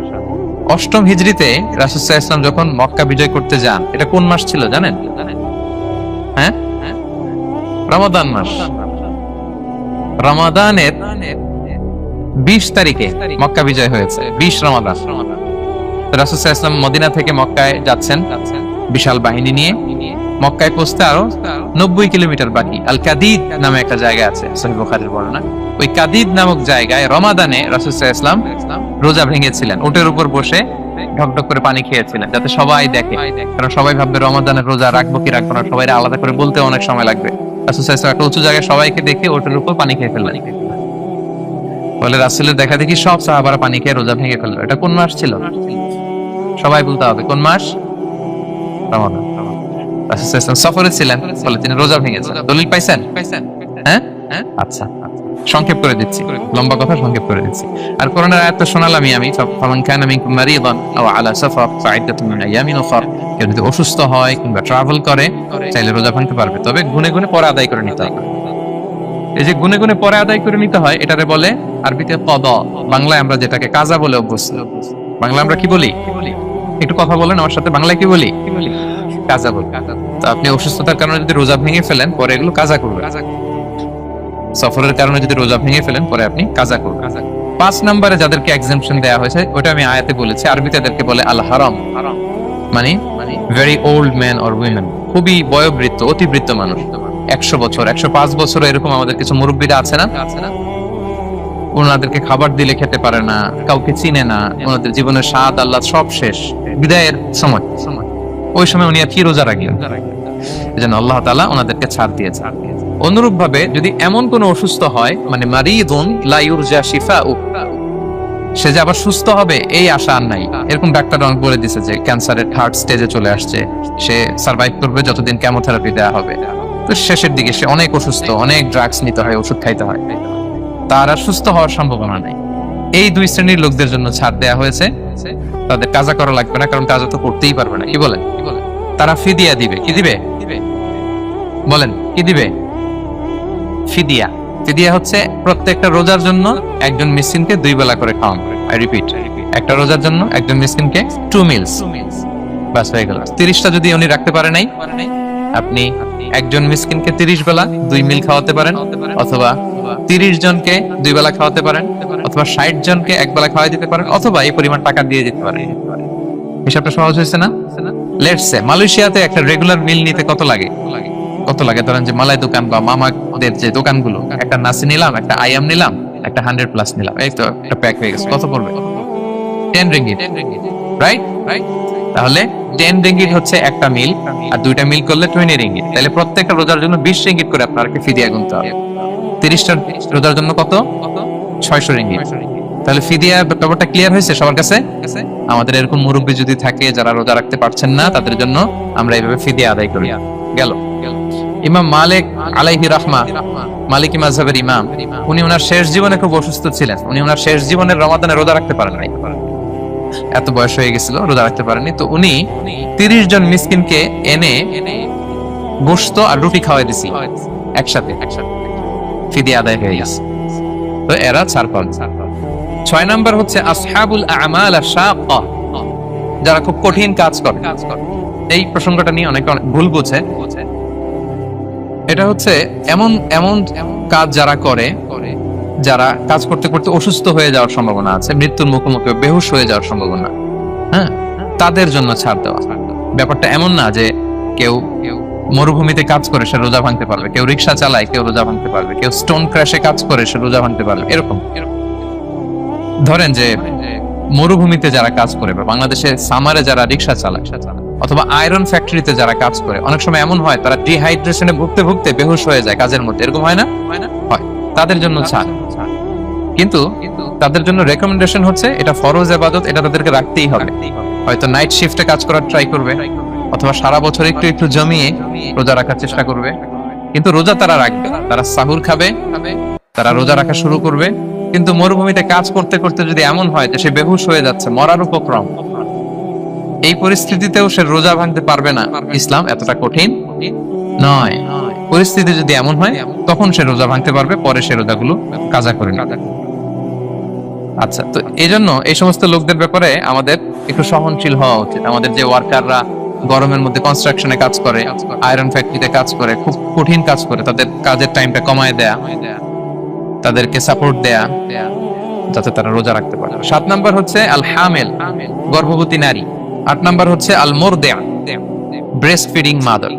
8ম হিজরিতে রাসূল সাল্লাল্লাহু আলাইহি ওয়াসাল্লাম যখন মক্কা বিজয় করতে যান, এটা কোন মাস ছিল জানেন? হ্যাঁ, রমাদান মাস। রমাদানের 20 তারিখে মক্কা বিজয় হয়েছে, 20 রমাদান। রাসূল সাল্লাল্লাহু আলাইহি ওয়াসাল্লাম মদিনা থেকে মক্কায় যাচ্ছেন বিশাল বাহিনী নিয়ে। মক্কায় পৌঁছতে আরো 90 কিলোমিটার বাকি। আল কাদিদ নামে একটা জায়গা আছে, সহিহ বুখারীর বর্ণনা। ওই কাদিদ নামক জায়গায় রমাদানে রাসূল সাল্লাল্লাহু আলাইহি ওয়াসাল্লাম রোজা ভেঙেছিলেন, উটের উপর বসে ঢকঢক করে পানি খেয়েছিলেন, যাতে সবাই দেখে। কারণ সবাই ভাববে রমাদানের রোজা রাখবো কি রাখবো না, সবাই আলাদা করে বলতে অনেক সময় লাগবে। রাসূল সাল্লাল্লাহু আলাইহি ওয়াসাল্লাম একটা উঁচু জায়গায় সবাইকে দেখে উটের উপর পানি খেয়ে ফেললেন। বলে রাসূলের দেখা দেখি সব সাহাবারা পানি খেয়ে রোজা ভেঙে ফেললো। এটা কোন মাস ছিল? সবাই বলতে হবে কোন মাস? রমাদান। রাসূল সাল্লাল্লাহু আলাইহি ওয়াসাল্লাম সফরে ছিলেন, বলে তিনি রোজা ভেঙেছেন। দলিল পাইছেন? হ্যাঁ, আচ্ছা, সংক্ষেপ করে দিচ্ছি, লম্বা কথা সংক্ষেপ করে দিচ্ছি। আর কোরআনের আয়াত তো শোনালামই আমি, ফামান কানা মিনকুম মারিদান আও আলা সাফার ফাইদ্দাতুম মিন আইয়ামিন উখর। কেউ যদি অসুস্থ হয় কিংবা ট্রাভেল করে চাইলে রোজা ভাঙতে পারবে, তবে গুনে গুনে পরে আদায় করে নিতে হবে। এই যে গুনে গুনে পরে আদায় করে নিতে হয়, এটারে বলে আরবিতে কদা, বাংলায় আমরা যেটাকে কাজা বলে অভ্যস্ত। বাংলা আমরা কি বলি? একটু কথা বলেন আমার সাথে, বাংলায় কি বলি? কাজা বলি। তো আপনি অসুস্থতার কারণে যদি রোজা ভেঙে ফেলেন পরে এগুলো কাজা করবেন। সফরের কারণে যদি রোজা ভেঙে ফেলেন পরে আপনি কাজা করবেন। 5 নম্বরে যাদেরকে এক্সাম্পশন দেয়া হয়েছে ওটা আমি আয়াতে বলেছি, আরবিতে তাদেরকে বলে আল হারাম, মানে very old man or women, খুবই বয়োবৃদ্ধ, অতিবৃদ্ধ মানুষ, 100 বছর 105 বছর এরকম আমাদের কিছু মুরব্বীরা আছে না, ওনাদেরকে খাবার দিলে খেতে পারে না, কাউকে চিনে না, ওনাদের জীবনের স্বাদ আল্লাহ সব শেষ, বিদায়ের সময়, ওই সময় উনি আর কি রোজা রাখলেন, এজন্য আল্লাহ তাআলা ওনাদেরকে ছাড় দিয়েছে। অনুরূপ ভাবে যদি এমন কোন অসুস্থ হয়, মানে মারিদুন লা ইউরজা শিফাউ, সে যে আবার সুস্থ হবে এই আশা আর নাই, এরকম ডাক্তার অনেক বলে দিয়েছে যে ক্যান্সারের 3rd স্টেজে চলে আসছে, সে সার্ভাইভ করবে যতদিন কেমোথেরাপি দেওয়া হবে, তো শেষের দিকে সে অনেক অসুস্থ, অনেক ড্রাগস নিতে হয়, ওষুধ খাইতে হয়, তার আর সুস্থ হওয়ার সম্ভাবনা নেই। এই 2 শ্রেণীর লোকদের জন্য ছাড় দেয়া হয়েছে, তাদের কাজা করা লাগবে না, কারণ কাজা তো করতেই পারবে না। কি বলেন? তারা ফিদিয়া দিবে। কি দিবে বলেন? কি দিবে? ফিদিয়া। ফিদিয়া হচ্ছে প্রত্যেকটা রোজার জন্য একজন মিসকিনকে 2 বেলা করে খাওয়ানো। আই রিপিট, একটা রোজার জন্য একজন মিসকিনকে 2 মিলস, বাস হয়ে গেল। 30টা যদি উনি রাখতে পারে নাই, আপনি একজন মিসকিনকে 30 বেলা 2 মিল খাওয়াতে পারেন, অথবা 30 জনকে 2 বেলা খাওয়াতে পারেন, অথবা 60 জনকে 1 বেলা খাওয়াই দিতে পারেন, অথবা এই পরিমাণ টাকা দিয়ে দিতে পারেন। হিসাবটা সহজ হয়েছে না? লেটস সে মালয়েশিয়াতে একটা রেগুলার মিল নিতে কত লাগে? ধরেন যে মালাই দোকান বা মামাদের যে দোকানগুলো, একটা নাসি নিলাম, একটা আইয়াম নিলাম, একটা 100+ নিলাম, এই তো একটা প্যাক হয়ে গেছে। কত পড়বে? 10 রিঙ্গিট, রাইট? তাহলে 10 রিঙ্গিট হচ্ছে একটা মিল, আর দুইটা মিল করলে 20 রিঙ্গিট। তাহলে প্রত্যেকটা রোজার জন্য 20 রিঙ্গিট করে আপনাকে ফিদিয়া গুনতে হবে। 30টা রোজার জন্য কত? 600 রিঙ্গিট। তাহলে ফিদিয়া ব্যাপারটা ক্লিয়ার হয়েছে সবার কাছে? আমাদের এরকম মুরব্বী যদি থাকে যারা রোজা রাখতে পারছেন না, তাদের জন্য আমরা এইভাবে ফিদিয়া আদায় করি। গেল। ইমাম মালিক আলাইহি রাহমা, মালিকি মাযহাবের ইমাম, উনি ওনার শেষ জীবনে খুব অসুস্থ ছিলেন। উনি ওনার শেষ জীবনের রমাদানে রোজা রাখতে পারেন নাই, এত বয়স হয়ে গেছিল, রোজা রাখতে পারেননি। তো উনি 30 জন মিসকিনকে এনে গোশত আর রুটি খাওয়াই দিছি একসাথে, ফিদিয়া আদায় হয়ে গেছে। তো এরা ছাড় পান। 6 নাম্বার হচ্ছে আসহাবুল আমাল আশ-শাক্কা, যারা খুব কঠিন কাজ করে। এই প্রসঙ্গটা নিয়ে অনেকে ভুল বোঝে। এটা হচ্ছে এমন এমন কাজ যারা করে, যারা কাজ করতে করতে অসুস্থ হয়ে যাওয়ার সম্ভাবনা আছে, মৃত্যুর মুখোমুখি বেহুশ হয়ে যাওয়ার সম্ভাবনা, হ্যাঁ, তাদের জন্য ছাড় দেওয়া। ব্যাপারটা এমন না যে কেউ মরুভূমিতে কাজ করে সে রোজা ভাঙতে পারবে, কেউ রিক্সা চালায় কেউ রোজা ভাঙতে পারবে, কেউ স্টোন ক্র্যাশে কাজ করে সে রোজা ভাঙতে পারবে, এরকম। ধরেন যে মরুভূমিতে যারা কাজ করে, বা বাংলাদেশে সামারে যারা রিক্সা চালায়, অথবা আয়রন ফ্যাক্টরিতে যারা কাজ করে, অনেক সময় এমন হয় তারা ডিহাইড্রেশনে ভুগতে ভুগতে বেহুশ হয়ে যায় কাজের মধ্যে, এরকম হয় না? হয়। তাদের জন্য ছাড়, কিন্তু তাদের জন্য রেকমেন্ডেশন হচ্ছে এটা ফরজ ইবাদত, এটা তাদেরকে রাখতেই হবে। হয়তো নাইট শিফটে কাজ করার ট্রাই করবে, অথবা সারা বছর একটু একটু জমিয়ে রোজা রাখার চেষ্টা করবে, কিন্তু রোজা তারা রাখবে। তারা সাহুর খাবে, তারা রোজা রাখা শুরু করবে। কিন্তু মরুভূমিতে কাজ করতে করতে যদি এমন হয় যে সে বেহুশ হয়ে যাচ্ছে, মরার উপক্রম, এই পরিস্থিতিতেও সে রোজা ভাঙতে পারবে না, ইসলাম এতটা কঠিন নয়। পরিস্থিতি যদি এমন হয় তখন সে রোজা ভাঙতে পারবে, পরে সে রোজাগুলো কাজা করে নেবে। আচ্ছা, তো এই জন্য এই সমস্ত লোকদের ব্যাপারে আমাদের একটু সহনশীল হওয়া উচিত। আমাদের যে ওয়ার্কাররা গরমের মধ্যে কনস্ট্রাকশনে কাজ করে, আয়রন ফ্যাক্টরিতে কাজ করে, খুব কঠিন কাজ করে, তাদের কাজের টাইমটা কমায় দেয়া, তাদেরকে সাপোর্ট দেয়া, যাতে তারা রোজা রাখতে পারে। 7 নাম্বার হচ্ছে আল হামিল, গর্ভবতী নারী। 8 নাম্বার হচ্ছে আল মুরদিআ, ব্রেস্ট ফিডিং মাদার,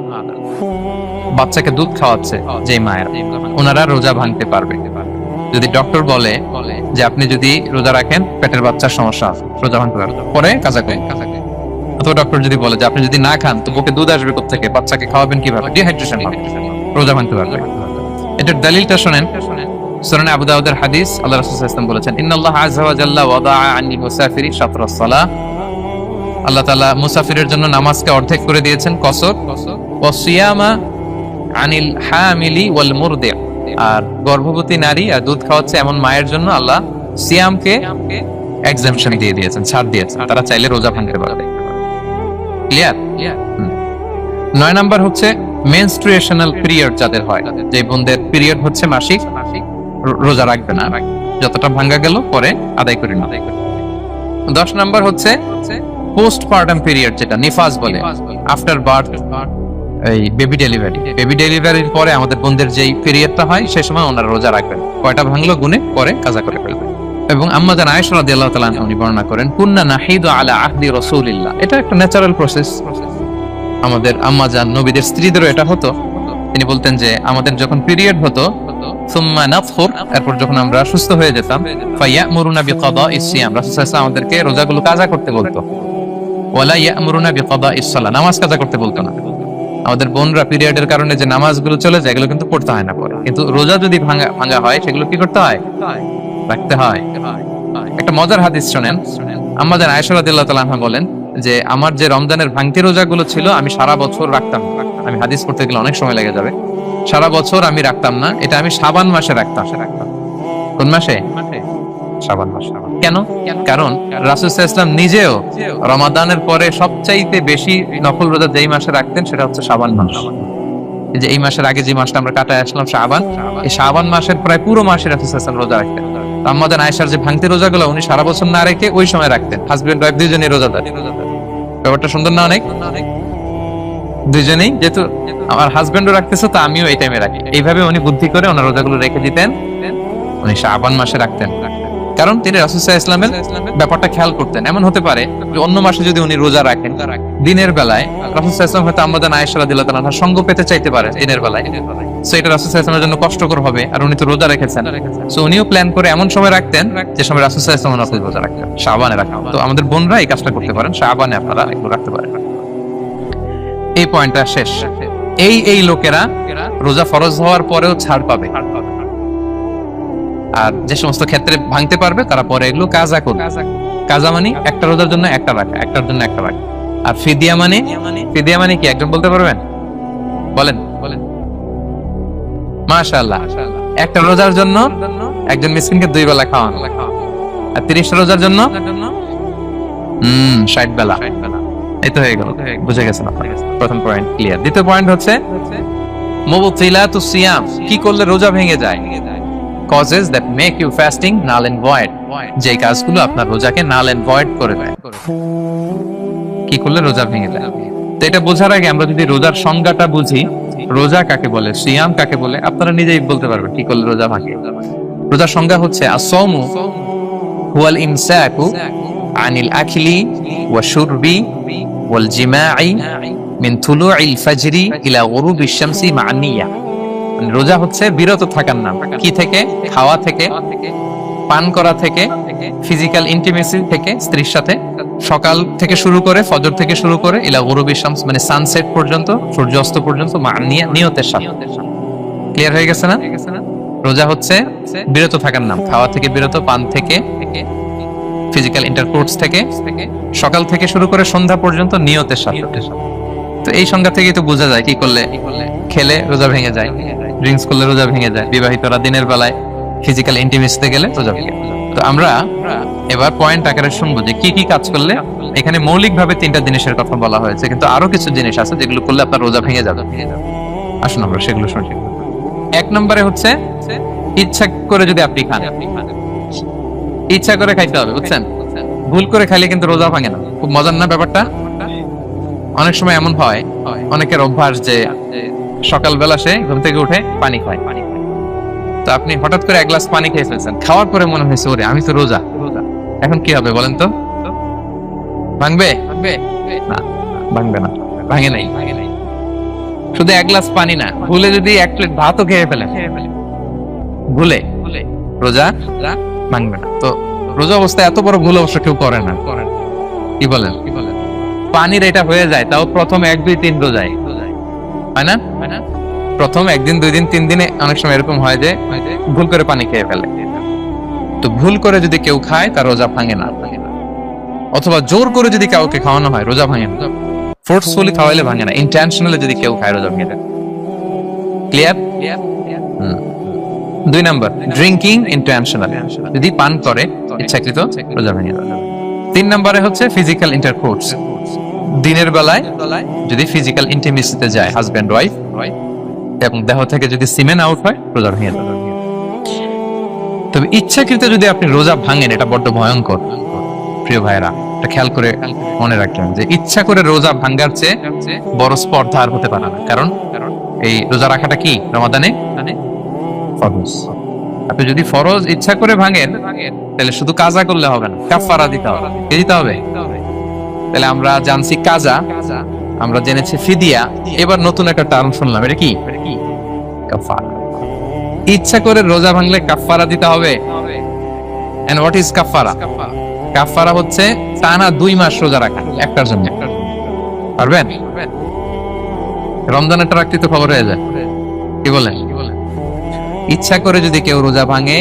বাচ্চাকে দুধ খাওয়াচ্ছে যে মায়ের, ওনারা রোজা ভাঙতে পারবে। যদি ডক্টর বলে যে আপনি যদি রোজা রাখেন পেটের বাচ্চার সমস্যা আছে, রোজা ভাঙতে পারবে, পরে কাজা করেন। অথবা ডক্টর যদি বলে যে আপনি যদি না খান তো বুকে দুধ আসবে কোত্থেকে, বাচ্চাকে খাওয়াবেন কিভাবে, ডিহাইড্রেশন হবে, রোজা ভাঙতে পারবে। এটার দলিলটা শুনেন, সুনানে আবু দাউদের হাদিস, আল্লাহ রাসূল সাল্লাল্লাহু আলাইহি ওয়াসাল্লাম বলেছেন, ইন্নাল্লাহ আযজা ওয়া জাল্লা ওয়াদাআ আনিল মুসাফিরি শাতরাস সালাহ, আল্লাহ তাআলা মুসাফিরের জন্য নামাজকে অর্ধেক করে দিয়েছেন কসর, ওয়া সিয়ামা আনিল হামিলি ওয়াল মুরদি, আর গর্ভবতী নারী আর দুধ খাওয়াচ্ছে এমন মায়ের জন্য আল্লাহ সিয়ামকে এক্সাম্পশন দিয়ে দিয়েছেন, ছাড় দিয়েছেন, তারা চাইলে রোজা ভাঙতে পারবে। ক্লিয়ার? 9 নাম্বার হচ্ছে মেনস্ট্রুয়েশনাল পিরিয়ড যাদের হয়, যে বোনদের পিরিয়ড হচ্ছে মাসিক, রোজা রাখবে না, যতটা ভাঙা গেল পরে আদায় করে না। 10 নাম্বার হচ্ছে পোস্টপার্টাম পিরিয়ড, যেটা নিফাস বলে, আফটার বার্থ, এই বেবি ডেলিভারির পরে আমাদের বোনদের যেই পিরিয়ডটা হয় সেই সময় ওনারা রোজা রাখবেন। কয়টা ভাঙলো গুনে পরে কাজা করে ফেলবেন। এবং আম্মা জান আয়েশা রাদিয়াল্লাহু তাআলা আনহা উনি বর্ণনা করেন, কুন্না নাহিদু আলা আহদি রাসূলিল্লাহ, এটা একটা ন্যাচারাল প্রসেস। আমাদের আম্মা জান নবীদের স্ত্রীদেরও এটা হতো। তিনি বলতেন যে আমাদের যখন পিরিয়ড হতো, সুম্মা নাতহুর, এরপর যখন আমরা সুস্থ হয়ে যেতাম, ফায়ামুরুনা বিকাদাইস সিয়াম, রাসূল সাল্লাল্লাহু আলাইহি ওয়াসাল্লাম আমাদেরকে রোজাগুলো কাজা করতে বলতো, ওয়ালা ইয়ামুরুনা বিকাদাইস সালাহ, নামাজ কাজা করতে বলতো না। আমাদের বোনরা পিরিয়ডের কারণে যে নামাজগুলো চলে যায় এগুলো কিন্তু পড়তে হয় না পরে, কিন্তু রোজা যদি ভাঙা হয় সেগুলো কি করতে হয়? রাখতে হয়। একটা মজার হাদিস শুনেন, আম্মা জান আয়েশা রাদিয়াল্লাহু তাআলা আনহা বলেন যে আমার যে রমজানের ভাঙতি রোজাগুলো ছিল আমি সারা বছর রাখতাম, আমি হাদিস পড়তে গেলে অনেক সময় লেগে যাবে, সারা বছর আমি রাখতাম না, এটা আমি শাবান মাসে রাখতাম। কোন মাসে? শাবান মাসে। কেন? কারণ রাসূল সাল্লাল্লাহু আলাইহি ওয়াসাল্লাম নিজেও রমাদানের পরে সবচাইতে বেশি নফল রোজা যেই মাসে রাখতেন সেটা হচ্ছে শাবান মাস। এই যে এই মাসের আগে যে মাসটা আমরা কাটায় আসলাম শাবান, এই শাবান মাসের প্রায় পুরো মাসে রাসূল সাল্লাল্লাহু আলাইহি ওয়াসাল্লাম রোজা রাখতেন। আম্মা জান আয়েশার যে ভাঙতি রোজাগুলো উনি সারা বছর না রেখে ওই সময় রাখতেন। হাজবেন্ড ওয়াইফ দুইজনেই রোজাদার। ব্যাপারটা সুন্দর না? অনেক দুইজনেই, যেহেতু আমার হাজবেন্ডও রাখতেছে তো আমিও এই টাইমে রাখি, এইভাবে উনি বুদ্ধি করে ওনার রোজাগুলো রেখে দিতেন। উনি শাবান মাসে রাখতেন। কারণ তিনি রাসূল সাল্লাল্লাহু আলাইহি ওয়াসাল্লামের ব্যাপারটা খেয়াল করতেন। এমন হতে পারে যে অন্য মাসে যদি উনি রোজা রাখেন, দিনের বেলায় রাসূল সাল্লাল্লাহু আলাইহি ওয়াসাল্লাম হয়তো আমাদের আয়েশা রাদিয়াল্লাহু তাআলার সঙ্গ পেতে চাইতে পারে দিনের বেলায়, সো এটা রাসূল সাল্লাল্লাহু আলাইহি ওয়াসাল্লামের জন্য কষ্টকর হবে, আর উনি তো রোজা রেখেছেন, সো উনিও প্ল্যান করে এমন সময় রাখতেন যে সময় রাসূল সাল্লাল্লাহু আলাইহি ওয়াসাল্লাম নফল রোজা রাখতেন, শাবানে রাখতেন। তো আমাদের বোনরা এই কাজটা করতে পারেন, শাবানে আপনারা এগুলো রাখতে পারেন। এই পয়েন্টটা শেষ। এই লোকেরা রোজা ফরজ হওয়ার পরেও ছাড় পাবে, আর যে সমস্ত ক্ষেত্রে ভাঙতে পারবে তারা পরে এগুলো কাজা করবে। কাজা মানে একটা রোজার জন্য একটা রাখা, একটার জন্য একটা রাখা। আর ফিদিয়া মানে কি একজন বলতে পারবেন? বলেন। মাশাআল্লাহ, একটা রোজার জন্য একজন মিসকিনকে 2 বেলা খাওয়ানো, আর 30টা রোজার জন্য 60 বেলা। এই তো হয়ে গেল, বুঝে গেছেন আপনারা। প্রথম পয়েন্ট ক্লিয়ার। দ্বিতীয় পয়েন্ট হচ্ছে মুবতিলাতুস সিয়াম, কি করলে রোজা ভেঙে যায়। causes that make you fasting null and void, যে কাজগুলো আপনার রোজাকে null and void করে দেয়, কি করলে রোজা ভেঙে যায়। তো এটা বোঝার আগে আমরা যদি রোজার সংজ্ঞাটা বুঝি, রোজা কাকে বলে, সিয়াম কাকে বলে, আপনারা নিজেই বলতে পারবেন কি করলে রোজা ভাঙে। রোজার সংজ্ঞা হচ্ছে as-sawmu huwal imsaku anil akli wa shurbi wal jima'i min tulu'il fajri ila ghurubish shamsi ma'an niyyah। রোজা হচ্ছে বিরত থাকার নাম, কি থেকে? খাওয়া থেকে, পান করা থেকে, ফিজিক্যাল ইন্টিমেসি থেকে, স্ত্রীর সাথে, সকাল থেকে শুরু করে, ফজর থেকে শুরু করে ইলা গুরুবিশ শামস মানে সানসেট পর্যন্ত, সূর্যাস্ত পর্যন্ত, নিয়তের সাথে। ক্লিয়ার হয়ে গেছে না? রোজা হচ্ছে বিরত থাকার নাম, খাওয়া থেকে বিরত, পান থেকে, ফিজিক্যাল ইন্টারকোর্স থেকে, সকাল থেকে শুরু করে সন্ধ্যা পর্যন্ত নিয়তের সাথে। তো এই সংজ্ঞা থেকেই তো বোঝা যায় কি করলে, খেলে রোজা ভেঙে যায়, ড্রিঙ্কস করলে রোজা ভেঙে যায়, বিবাহিতরা দিনের বেলায় ফিজিক্যাল ইন্টিমেসিতে গেলে রোজা ভেঙে যায়। তো আমরা এবার পয়েন্ট আকারে শুনবো যে কি কি কাজ করলে। এখানে মৌলিকভাবে 3টা জিনিসের কথা বলা হয়েছে, কিন্তু আরো কিছু জিনিস আছে যেগুলো করলে আপনার রোজা ভেঙে যাবে। আসুন আমরা সেগুলো শুনি। 1 নম্বরে হচ্ছে ইচ্ছা করে যদি আপনি খান, ইচ্ছা করে খাইতে হবে, বুঝছেন? ভুল করে খাইলে কিন্তু রোজা ভাঙে না। খুব মজার না ব্যাপারটা? অনেক সময় এমন হয়, অনেকের অভ্যাস যে সকালবেলা সে ঘুম থেকে উঠে পানি খায়, তো আপনি হঠাৎ করে 1 গ্লাস পানি খেয়ে ফেলছেন, খাওয়ার পরে মনে হয়েছে ওরে আমি তো রোজা, এখন কি হবে বলেন তো? ভাঙবে? না, ভাঙবে না, ভাঙে নাই। শুধু 1 গ্লাস পানি না, ভুলে যদি 1 প্লেট ভাতও খেয়ে ফেলেন, ভুলে, রোজা ভাঙবে না। তো রোজা অবস্থায় এত বড় ভুল অবশ্য কেউ করে না, কি বলেন? পানির এটা হয়ে যায়, তাও প্রথম 1, 2, 3 রোজায়, হয় না? প্রথম 1 দিন, 2 দিন, 3 দিনে অনেক সময় এরকম হয় যে ভুল করে পানি খেয়ে ফেলে। তো ভুল করে যদি কেউ খায় তার রোজা ভাঙে না, অথবা জোর করে যদি কাউকে খাওয়ানো হয় রোজা ভাঙে না। ফোর্সফুলি খাওয়াইলে ভাঙে না, ইন্টেনশনালি যদি কেউ খায় রোজা ভেঙে যায়। ক্লিয়ার? 2 নাম্বার ড্রিঙ্কিং ইন্টেনশনালি, যদি পান করে ইচ্ছাকৃত রোজা ভেঙে যায়। 3 নম্বরে হচ্ছে ফিজিক্যাল ইন্টারকোর্স, দিনের বেলায় যদি ফিজিক্যাল ইন্টিমেসিতে যায় হাজবেন্ড ওয়াইফ, এবং দেহ থেকে যদি সিমেন আউট হয় রোজা ভেঙে যায়। তবে ইচ্ছাকৃত যদি আপনি রোজা ভাঙেন, এটা বড্ড ভয়ঙ্কর প্রিয় ভাইরা। এটা খেয়াল করে মনে রাখবেন যে ইচ্ছা করে রোজা ভাঙার চেয়ে বড় স্পর্ধা আর হতে পারে না। কারণ এই রোজা রাখাটা কি রমাদানে ফরজ। আপনি যদি ফরজ ইচ্ছা করে ভাঙেন তাহলে শুধু কাজা করলে হবে না, কাফারা দিতে হবে। কি দিতে হবে? তাহলে আমরা জানছি কাজা, আমরা জেনেছি ফিদিয়া, এবার নতুন একটা টার্ম শুনলাম, এটা কি? কাফারা। ইচ্ছা করে রোজা ভাঙলে কাফারা দিতে হবে। এন্ড হোয়াট ইজ কাফারা? কাফারা হচ্ছে টানা 2 মাস রোজা রাখা একটার জন্য। পারবেন? রমজানেরটা রাখতে তো খবর হয়ে যায়, কি বলেন? ইচ্ছা করে যদি কেউ রোজা ভাঙে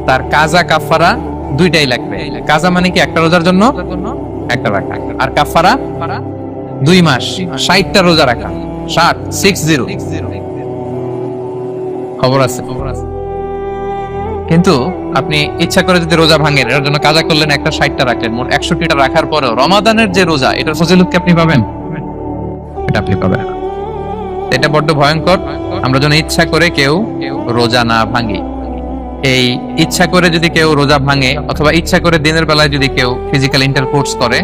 তার কাজা কাফারা 2টাই লাগবে। কাজা মানে কি? একটা রোজার জন্য একটা রাখা, আর কাফারা 2 মাস 60টা রোজা রাখা। 60 খবর আছে। কিন্তু আপনি ইচ্ছা করে যদি রোজা ভাঙেন, এর জন্য কাজা করলেন, একটা 60টা রাখলেন, মোট 61টা রাখার পরেও রমাদানের যে রোজা, এটার ফজিলত কি আপনি পাবেন? এটা আপনি পাবেন না। এটা বড্ড ভয়ঙ্কর। আমরা যেন ইচ্ছা করে কেউ রোজা না ভাঙি। এই ইচ্ছা করে যদি কেউ রোজা ভাঙে, অথবা ইচ্ছা করে দিনের বেলায় যদি কেউ ফিজিক্যাল ইন্টারকোর্স করে,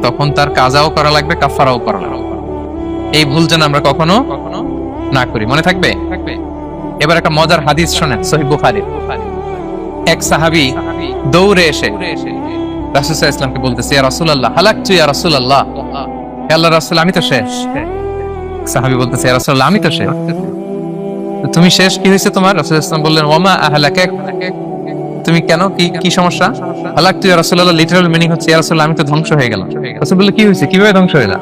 তখন তার কাজাও করা লাগবে, কাফারাও করা লাগবে। এই ভুল যেন আমরা কখনো না করি, মনে থাকবে। এবার একটা মজার হাদিস শোনেন, সহিহ বুখারী। এক সাহাবী দৌড়ে এসে রাসূল সাল্লাল্লাহু আলাইহি ওয়াসাল্লামকে বলতেছে, ইয়া রাসূলুল্লাহ হালাকতু ইয়া রাসূলুল্লাহ, হে আল্লাহর রাসূল আমি তো শেষ। সাহাবী বলতেছে, ইয়া রাসূলুল্লাহ আমি তো শেষ। তুমি শেষ, কি হয়েছে তোমার? রাসূল সাল্লাল্লাহু আলাইহি ওয়াসাল্লাম বললেন, ওয়ামা আহলাকাক, তুমি কেন, কি সমস্যা? হালাকতু ইয়া রাসূলুল্লাহ লিটারাল মিনিং হচ্ছে, ইয়া রাসূলুল্লাহ আমি তো ধ্বংস হয়ে গেলাম। রাসূল বললেন, কি হয়েছে, কিভাবে ধ্বংস হইলা?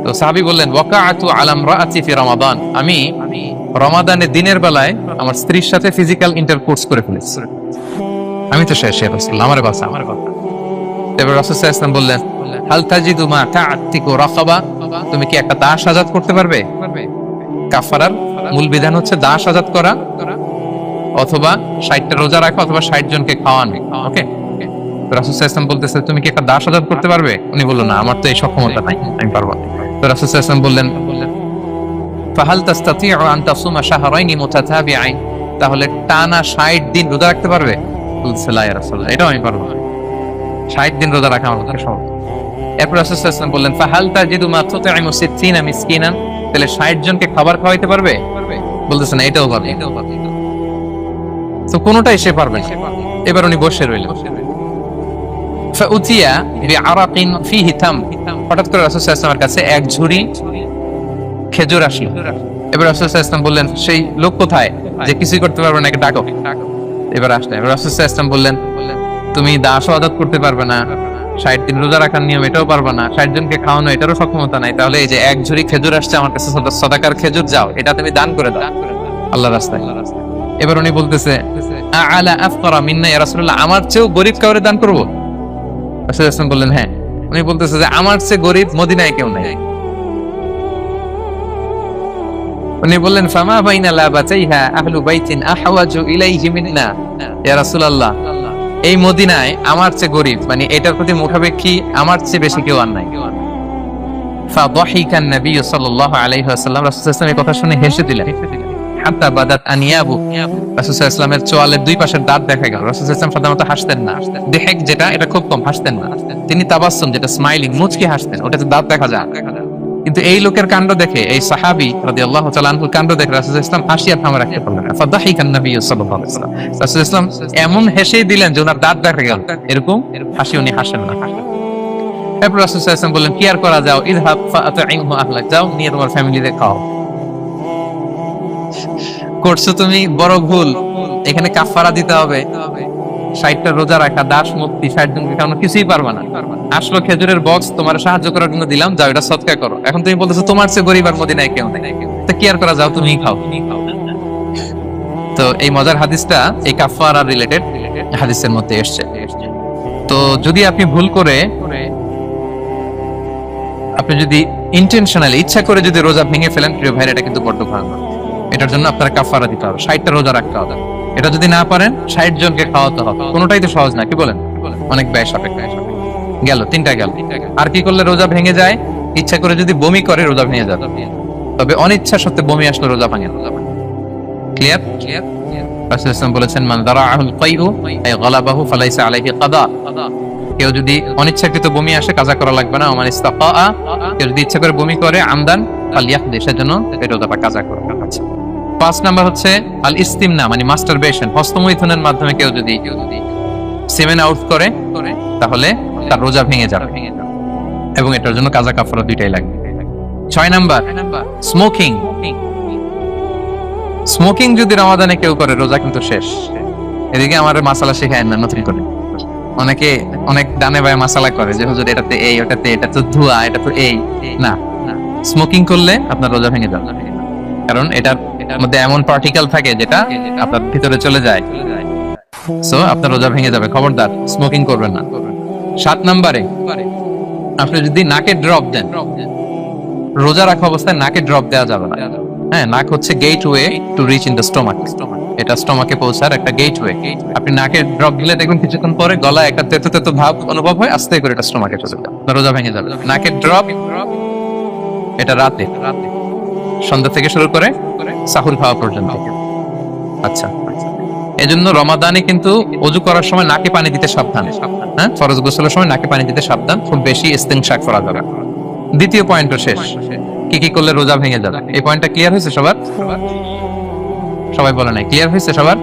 তো সাহাবী বললেন, ওয়াকাআতু আলা ইমরাআতি ফি রমাদান, আমি রমাদানের দিনের বেলায় আমার স্ত্রীর সাথে ফিজিক্যাল ইন্টারকোর্স করে ফেলেছি, আমি তো শেষ। রাসূলুল্লাহ আমারে বাঁচা। এবার রাসূল সাল্লাল্লাহু আলাইহি ওয়াসাল্লাম বললেন, হাল তাজিদু মা তা'তিকু রাকাবা, তুমি কি একটা দাস আযাদ করতে পারবে? কাফারার মূল বিধান হচ্ছে দাস আযাদ করা, অথবা 60টা রোজা রাখা, অথবা 60 জনকে খাওয়ানো। ওকে, রাসূল সাল্লাল্লাহু আলাইহি ওয়াসাল্লাম বলতেছে, তুমি কি একটা দাস আযাদ করতে পারবে? উনি বললেন, না আমার তো এই সক্ষমতা নাই, আমি পারবো না। তো রাসূল সাল্লাল্লাহু আলাইহি ওয়াসাল্লাম বললেন, ফাহাল তাস্তাতিউ আন তাসুমা শাহরাইনি মুতাতাবিআইন, তাহলে টানা 60 দিন রোজা রাখতে পারবে? বলছে, লা ইয়া রাসূলুল্লাহ, এটাও আমি পারবো না, 60 দিন রোজা রাখা আমার পক্ষে সম্ভব। এরপর রাসূল সাল্লাল্লাহু আলাইহি ওয়াসাল্লাম বললেন, ফাহাল তাজিদু মা তুতঈমু 60 মিসকিনান, তাহলে 60 জনকে খাবার খাওয়াইতে পারবে? বলতেছে, না এটাও পারবে। তো কোনটাই সে পারবে না। এবার উনি বসে রইলেন। ফাউতিয়া বিআরাকিন ফিহি তাম, হঠাৎ করে রাসূল সাল্লাল্লাহু আলাইহি ওয়াসাল্লামের কাছে এক ঝুড়ি খেজুর আসলো। এবার রাসূল সাল্লাল্লাহু আলাইহি ওয়াসাল্লাম বললেন, সেই লোক কোথায় যে কিছুই করতে পারবে না, ডাকো। এবার আসলে এবার রাসূল সাল্লাল্লাহু আলাইহি ওয়াসাল্লাম বললেন, তুমি দাস আযাদ করতে পারবে না, 60 দিন রোজা রাখার নিয়ম এটাও পারবে না, 60 জনকে খাওয়ানো এটারও সক্ষমতা নাই, তাহলে এই যে এক ঝুড়ি খেজুর আসছে আমার কাছে, সাদাকার খেজুর, যাও এটা তুমি দান করে দাও আল্লাহর রাস্তায়। এবার উনি বলতেছে, আলা আফকারা মিন্না ইয়া রাসূলুল্লাহ, আমার চেয়েও গরীব কাউরে দান করব? রাসূল সাল্লাল্লাহু আলাইহি ওয়াসাল্লাম বললেন, হ্যাঁ। উনি বলতেছে যে আমার চেয়ে গরীব মদিনায় কেউ নাই। উনি বললেন, ফামা বাইনা লাবাতাইহা আহলু বাইতিন আহওয়াজু ইলাইহি মিন্না ইয়া রাসূলুল্লাহ, এই মদিনায় আমার চেয়ে গরীব, মানে এটার প্রতি মুখাপেক্ষী আমার চেয়ে বেশি কেউ আর নাই। ফাদাহিকা নবী সাল্লাল্লাহু আলাইহি ওয়াসাল্লাম, রাসূল সাল্লাল্লাহু আলাইহি ওয়াসাল্লাম এই কথা শুনে হেসে দিলেন। হাত্তা বাদাত আনিয়াবু, রাসূল সাল্লাল্লাহু আলাইহি ওয়াসাল্লামের চোয়ালের দুই পাশের দাঁত দেখা গেল। রাসূল সাল্লাল্লাহু আলাইহি ওয়াসাল্লাম সাধারণত হাসতেন না, দেহেক যেটা এটা খুব কম, হাসতেন না। তিনি তাবাসসুম, যেটা স্মাইলিং, মুচকি হাসতেন, ওটাতে দাঁত দেখা যায়। কিন্তু এই লোকের কাণ্ড দেখে, এই সাহাবী রাদিয়াল্লাহু তাআলা আনহুর কাণ্ড দেখে রাসূল সাল্লাল্লাহু আলাইহি ওয়াসাল্লাম হাসি আর থামা রাখতে পারলেন না। ফাদাহিকা নবী সাল্লাল্লাহু আলাইহি ওয়াসাল্লাম, রাসূল সাল্লাল্লাহু আলাইহি ওয়াসাল্লাম এমন হেসেই দিলেন যে ওনার দাঁত দেখা গেল, এরকম হাসি উনি হাসেন না। এরপর রাসূল সাল্লাল্লাহু আলাইহি ওয়াসাল্লাম বললেন, কি আর করা, যাও, ইযহাব ফাআতঈমহু আহলাক, যাও নিয়ে তোমার ফ্যামিলিতে খাও। করছো তুমি বড় ভুল, এখানে কাফারা দিতে হবে, 60টা রোজা রাখা, দাস মুক্তি, 60 জনকে খাওয়ানো, কিছুই পারবা না। আসলো খেজুরের বক্স, তোমার সাহায্য করার জন্য দিলাম, যাও এটা সদকা করো। এখন তুমি বলতেছো তোমার চেয়ে গরীব আর মদিনায় কেউ নেই, তা কি আর করা, যাও তুমিই খাও। তো এই মজার হাদিসটা এই কাফারা রিলেটেড হাদিসের মধ্যে এসেছে। তো যদি আপনি ভুল করে, আপনি যদি ইন্টেনশনালি, ইচ্ছা করে যদি রোজা ভেঙে ফেলেন, প্রিয় ভাইরা, এটা কিন্তু বড্ড ভয়ানক। এটার জন্য আপনার কাফারা দিতে হবে, 60টা রোজা রাখতে হবে। এটা যদি না পারেন, 60 জনকে খাওয়াতে হবে। কোনোটাই তো সহজ না, কি বলেন? অনেক ব্যয় সাপেক্ষ। গেল 3টা গেল। আর কি করলে রোজা ভেঙে যায়? ইচ্ছা করে যদি বমি করে রোজা ভেঙে যায়, তবে অনিচ্ছা সত্ত্বে বমি আসলে রোজা ভাঙে। ক্লিয়ার? রাসূল সাল্লাল্লাহু আলাইহি ওয়াসাল্লাম বলেছেন, মান দারাআহুল কাইউ আই গালাবাহু ফালাইসা আলাইহি কাদা, কেউ যদি অনিচ্ছাকৃত বমি আসে কাজা করা লাগবে না। ওমান ইস্তাকা, কেউ যদি ইচ্ছা করে বমি করে, আমদান ফালিয়াহদি, সেজন্য এই রোজাটা কাজা করে। আচ্ছা, 5 নাম্বার হচ্ছে আল ইস্তিমনা, মানে মাস্টারবেশন, হস্তমৈথুনের মাধ্যমে কেউ যদি সেমেন আউট করে, তাহলে তার রোজা ভেঙে যাবে, এবং এটার জন্য কাজা কাফারা দুইটাই লাগবে। 6 নাম্বার স্মোকিং। স্মোকিং যদি রমাদানে কেউ করে, রোজা কিন্তু শেষ। এদিকে আমার মাসালা শেখায় না নতুন করে, অনেকে অনেক ডানে বায়ে মাসালা করে যে হুজুর এটাতে এই, ওটাতে এটা তো ধোঁয়া, এটা তো এই না। স্মোকিং করলে আপনার রোজা ভেঙে যাবে, কারণ এটার মধ্যে এমন পার্টিকেল থাকে যেটা আপনার ভিতরে চলে যায়, সো আপনার রোজা ভেঙে যাবে। খবরদার স্মোকিং করবেন না। 7 নম্বরে আপনি যদি নাকে ড্রপ দেন, রোজা রাখা অবস্থায় নাকে ড্রপ দেওয়া যাবে না। হ্যাঁ, নাক হচ্ছে gateway to reach in the stomach, এটা স্টোমাকে পৌঁছার একটা গেটওয়ে। আপনি নাকে ড্রপ দিলে দেখবেন কিছুক্ষণ পরে গলায় একটা তেতো তেতো ভাব অনুভব হয়, আস্তে করে এটা স্টোমাকে চলে যাবে, রোজা ভেঙে যাবে। নাকের ড্রপ এটা রাতে, সন্ধ্যা থেকে শুরু করে সাহুর খাওয়া পর্যন্ত। আচ্ছা, এজন্য রমাদানে কিন্তু ওযু করার সময় নাকে পানি দিতে সাবধান। হ্যাঁ, ফরজ গোসলের সময় নাকে পানি দিতে সাবধান, খুব বেশি ইস্তিনশাক করা যাবে। দ্বিতীয় পয়েন্টও শেষ, কি কি করলে রোজা ভেঙে যাবে। এই পয়েন্টটা ক্লিয়ার হয়েছে সবার? সবাই বলে নাই, ক্লিয়ার হয়েছে সবার?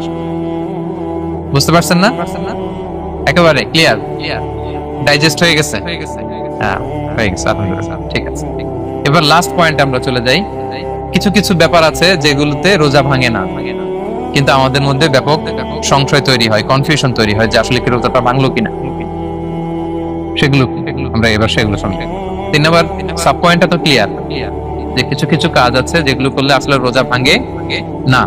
বুঝতে পারছেন না? একেবারে ক্লিয়ার, ডাইজেস্ট হয়ে গেছে? হ্যাঁ, হয়ে গেছে, আলহামদুলিল্লাহ। ঠিক আছে, এবার লাস্ট পয়েন্ট আমরা চলে যাই। কিছু কিছু ব্যাপার আছে যেগুলোতে রোজা ভাঙে না, কিন্তু আমাদের মধ্যে ব্যাপক সংশয় তৈরি হয়, কনফিউশন তৈরি হয় যে আসলে কি রোজাটা ভাঙলো কিনা। সেগুলো আমরা এবার সেগুলো শুনবো। 3 নম্বর সাব পয়েন্টটা তো ক্লিয়ার, যে কিছু কিছু কাজ আছে যেগুলো করলে আসলে রোজা ভাঙে না।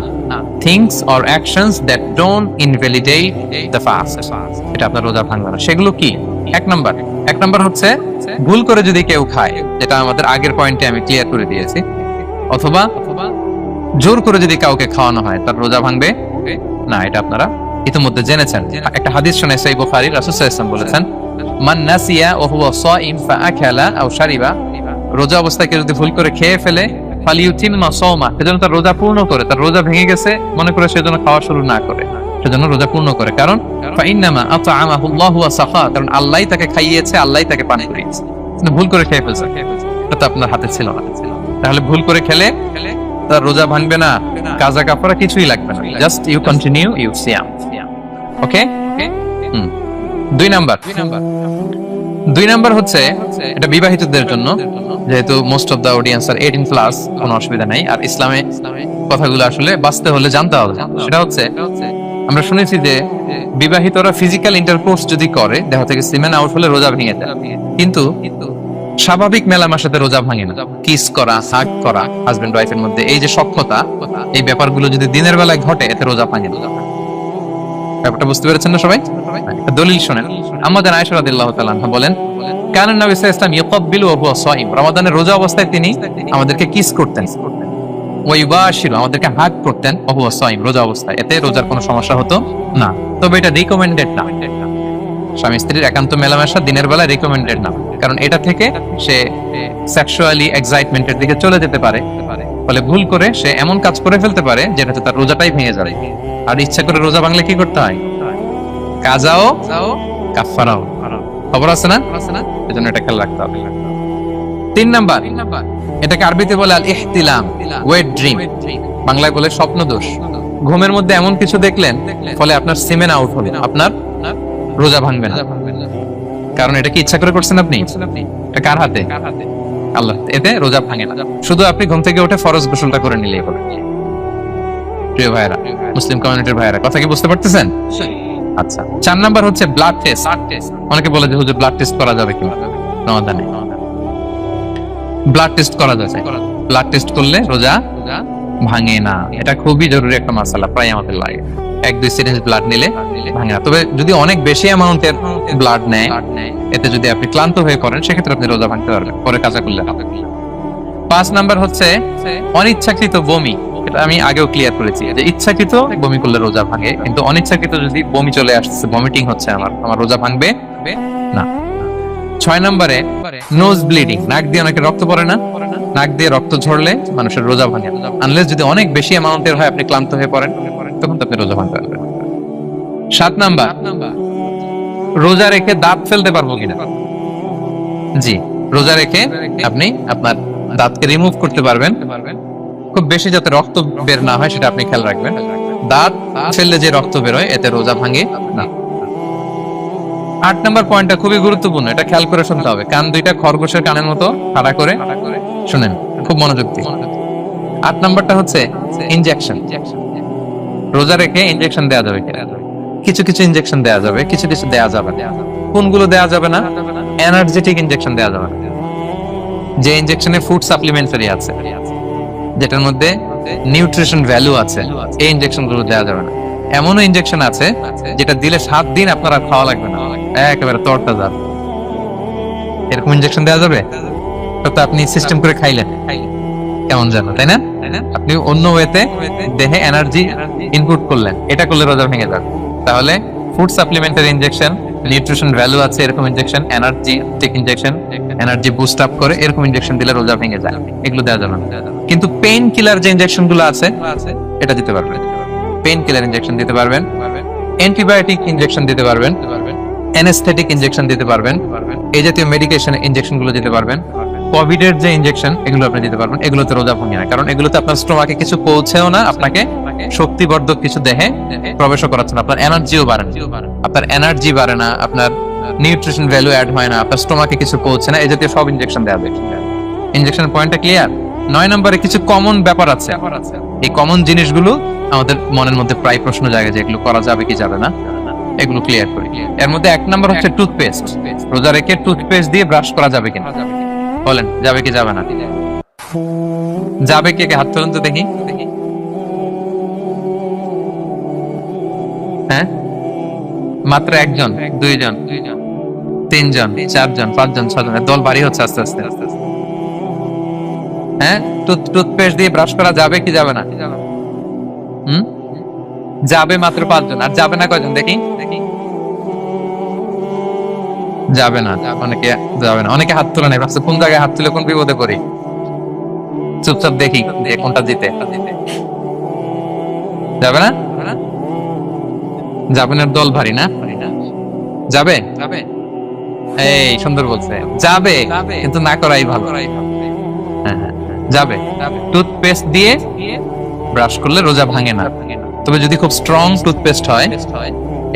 Things or actions that don't invalidate the fast, এটা আপনার রোজা ভাঙবে না। সেগুলো কি? এক নাম্বার হচ্ছে ভুল করে যদি কেউ খায়, যেটা আমাদের আগের পয়েন্টে আমি ক্লিয়ার করে দিয়েছি, অথবা জোর করে যদি কাউকে খাওয়ানো হয়, তার রোজা ভাঙবে না, এটা আপনারা ইতিমধ্যে জেনেছেন। একটা হাদিস শুনে সহিহ বুখারী, রাসূল সাল্লাল্লাহু আলাইহি ওয়াসাল্লাম বলেছেন, মান নাসিয়া ওয়া হুয়া সাইম ফাআকালা আও শারিবা, রোজা অবস্থায় কেউ যদি ভুল করে খেয়ে ফেলে, ফালিউতিম্মা সাওমা, সেজন্য তার রোজা পূর্ণ করে, তার রোজা ভেঙে গেছে মনে করে সেজন্য খাওয়া শুরু না করে, সেজন্য রোজা পূর্ণ করে। কারণ ফাইন্নামা আতআমাহুল্লাহু ওয়া সাখা, কারণ আল্লাহই তাকে খাইয়েছে, আল্লাহই তাকে পান করিয়েছে। কিন্তু ভুল করে খেয়ে ফেলছে, এটা তো আপনার হাতে ছিল না। তাহলে ভুল করে খেলে তার রোজা ভাঙবে না, কাজা কাফারা কিছুই লাগবে না, জাস্ট ইউ কন্টিনিউ ইউ সিয়াম। ওকে? 2 নাম্বার হচ্ছে, এটা বিবাহিতদের জন্য, যেহেতু most of the audience are 18+, কোনো অসুবিধা নাই। আর ইসলামে কথাগুলো আসলে বাঁচতে হলে জানতে হবে। সেটা হচ্ছে, আমরা শুনেছি যে বিবাহিতরা ফিজিক্যাল ইন্টারকোর্স যদি করে, দেহ থেকে সিমেন আউট হলে রোজা ভেঙে যায়, কিন্তু স্বাভাবিক মেলামেশাতে রোজা ভাঙে না। কিস করা, হাগ করা হাজবেন্ড ওয়াইফের মধ্যে, এই যে সখ্যতা, এই ব্যাপারগুলো যদি দিনের বেলায় ঘটে, এতে রোজা ভাঙে না। ব্যাপারটা বুঝতে পেরেছেন না সবাই? দলিল শুনেন। আমাদের আয়েশা রাদিয়াল্লাহু তাআলা আনহা বলেন, কানা নবী সাল্লাল্লাহু আলাইহি ওয়াসাল্লাম ইয়াকাব্বিলু ওয়া হুয়া সাইম, রমাদানের রোজা অবস্থায় তিনি আমাদেরকে কিস করতেন, ওয়া ইউবাশিরু, আমাদেরকে হাগ করতেন, ওয়া হুয়া সাইম, রোজা অবস্থায়। এতে রোজার কোনো সমস্যা হতো না। তবে এটা রিকমেন্ডেড না, স্বামী স্ত্রীর একান্ত মেলামেশা দিনের বেলা রিকমেন্ডেড না, কারণ এটা থেকে সে সেক্সুয়ালি এক্সাইটমেন্টের দিকে চলে যেতে পারে, ফলে ভুল করে সে এমন কাজ করে ফেলতে পারে যেটাতে তার রোজাটাই ভেঙে যাবে। আর ইচ্ছা করে রোজা ভাঙলে কি করতে হয়? কাজাও কাফারাও, খবর আছে না? এজন্য এটা খেয়াল রাখতে হবে। 3 নাম্বার, এটাকে আরবিতে বলে আল ইহতিলাম, ওয়েট ড্রিম, বাংলায় বলে স্বপ্ন দোষ। ঘুমের মধ্যে এমন কিছু দেখলেন ফলে আপনার সিমেন আউট হলো, আপনার রোজা ভাঙবে না, কারণ এটা কি ইচ্ছা করে করছেন আপনি? এটা কার হাতে? আল্লাহ। এতে রোজা ভাঙে না, শুধু আপনি ঘুম থেকে উঠে ফরজ গোসলটা করে নিলেই হবে। প্রিয় ভাইরা, মুসলিম কমিউনিটির ভাইরা, কথা কি বুঝতে পারতেছেন? আচ্ছা, 4 নাম্বার হচ্ছে ব্লাড টেস্ট। অনেকে বলে যে হুজুর ব্লাড টেস্ট করা যাবে কি রমাদানে? ব্লাড টেস্ট করা যাবে। ব্লাড টেস্ট করলে রোজা ভাঙে না, এটা খুবই জরুরি একটা মাসালা, প্রায় আমাদের লাগে। 1-2 সিরিঞ্জ ব্লাড নিলে ভাঙে না। তবে যদি অনেক বেশি অ্যামাউন্টের ব্লাড নেয়, এতে যদি আপনি ক্লান্ত হয়ে পড়েন, সেক্ষেত্রে আপনি রোজা ভাঙতে পারবেন, পরে কাজা করলে। 5 নাম্বার হচ্ছে অনিচ্ছাকৃত বমি। এটা আমি আগেও ক্লিয়ার করেছি যে ইচ্ছাকৃত বমি করলে রোজা ভাঙে, কিন্তু অনিচ্ছাকৃত যদি বমি চলে আসছে, ভমিটিং হচ্ছে, আমার রোজা ভাঙবে না। 6 নম্বরে নোজ ব্লিডিং, নাক দিয়ে অনেকে রক্ত পড়ে না, নাক দিয়ে রক্ত ঝরলে মানুষের রোজা ভাঙে, আনলেস যদি অনেক বেশি অ্যামাউন্টের হয়, আপনি ক্লান্ত হয়ে পড়েন, তখন তো আপনি রোজা ভাঙতে পারবেন। 7 নাম্বার, রোজা রেখে দাঁত ফেলতে পারবো কিনা? জি, রোজা রেখে আপনি আপনার দাঁতকে রিমুভ করতে পারবেন, খুব বেশি যাতে রক্ত বের না হয় সেটা আপনি খেয়াল রাখবেন। দাঁত ফেললে যে রক্ত বের হয়, এতে রোজা ভাঙে না। 8 নাম্বার পয়েন্টটা খুবই গুরুত্বপূর্ণ, এটা খেয়াল করে শুনতে হবে। কান দুইটা খরগোশের কানের মতো খাড়া করে শুনেন, খুব মনোযোগ দিয়ে। 8 নাম্বারটা হচ্ছে ইনজেকশন। রোজা রেখে ইনজেকশন দেওয়া যাবে কিনা? কিছু কিছু ইনজেকশন দেওয়া যাবে, কিছু কিছু দেওয়া যাবে না। কোনগুলো দেওয়া যাবে না? এনার্জেটিক ইনজেকশন দেওয়া যাবে না, যে ইনজেকশনে ফুড সাপ্লিমেন্টারি আছে, যেটার মধ্যে নিউট্রিশন ভ্যালু আছে, এই ইনজেকশন গুলো দেওয়া যাবে না। এমনও ইনজেকশন আছে যেটা দিলে 7 দিন আপনারা খাওয়া লাগবে না, একেবারে তরতাজা, এরকম ইনজেকশন দেওয়া যাবে? তো আপনি সিস্টেম করে খাইলেন, কেমন জানো, তাই না? আপনি অন্য ওয়েতে দেহে এনার্জি ইনপুট করলেন, এটা করলে রোজা ভেঙে যাবে। তাহলে food supplementary injection, nutrition value আছে এরকম injection, energetic injection, energy boost up করে এরকম ইনজেকশন দিলে রোজা ভেঙে যায়, এগুলো দেওয়া যাবে না। কিন্তু পেইন কিলার যে ইনজেকশন গুলো আছে, এটা দিতে পারবেন। পেইন কিলার ইনজেকশন দিতে পারবেন, অ্যান্টিবায়োটিক ইনজেকশন দিতে পারবেন, অ্যানেস্থেটিক ইনজেকশন দিতে পারবেন, এই জাতীয় মেডিকেশন ইনজেকশন গুলো দিতে পারবেন। কোভিডের যে ইনজেকশন, এগুলো আপনি দিতে পারবেন। এগুলোতে রোজা ভাঙে না, কারণ এগুলোতে আপনার স্টোমাকে কিছু পৌঁছেও না, আপনাকে শক্তিবর্ধক কিছু দেহে প্রবেশ করাচ্ছেন, আপনার এনার্জিও বাড়ে না, আপনার এনার্জি বাড়ে না, আপনার নিউট্রিশন ভ্যালু অ্যাড হয় না, আপনার স্টোমাকে কিছু পৌঁছে না, এই জাতীয় সব ইনজেকশন দেওয়া হবে। ইনজেকশন পয়েন্টটা ক্লিয়ার। 9 নম্বরে কিছু কমন ব্যাপার আছে, এই কমন জিনিসগুলো আমাদের মনের মধ্যে প্রায় প্রশ্ন জাগে যে এগুলো করা যাবে কি যাবে না, এগুলো ক্লিয়ার করি। এর মধ্যে 1 নম্বর হচ্ছে টুথপেস্ট। রোজা রেখে টুথপেস্ট দিয়ে ব্রাশ করা যাবে কিনা, বলেন যাবে কি যাবে না? যাবে, কে কে হাত তুলুন তো দেখি। হ্যাঁ, মাত্র 1 জন, 2 জন, 3 জন, 4 জন, 5 জন, 6 জন, দল ভারী হচ্ছে আস্তে আস্তে। হ্যাঁ, টুথপেস্ট দিয়ে ব্রাশ করা যাবে কি যাবে না? যাবে মাত্র 5 জন। আর যাবে না কয়জন দেখি? যাবে না, অনেকে যাবে না, অনেকে হাত তোলে নাই, ভাবছে কোন জায়গায় হাত তুলে কোন বিপদে পড়ি। চুপচাপ দেখি কোনটা জিতে। যাবে না, যাবে না, দল ভারী না? যাবে, এই সুন্দর বলছে, যাবে কিন্তু না করাই ভালো। হ্যাঁ, যাবে। টুথপেস্ট দিয়ে ব্রাশ করলে রোজা ভাঙে না, তবে যদি খুব স্ট্রং টুথপেস্ট হয়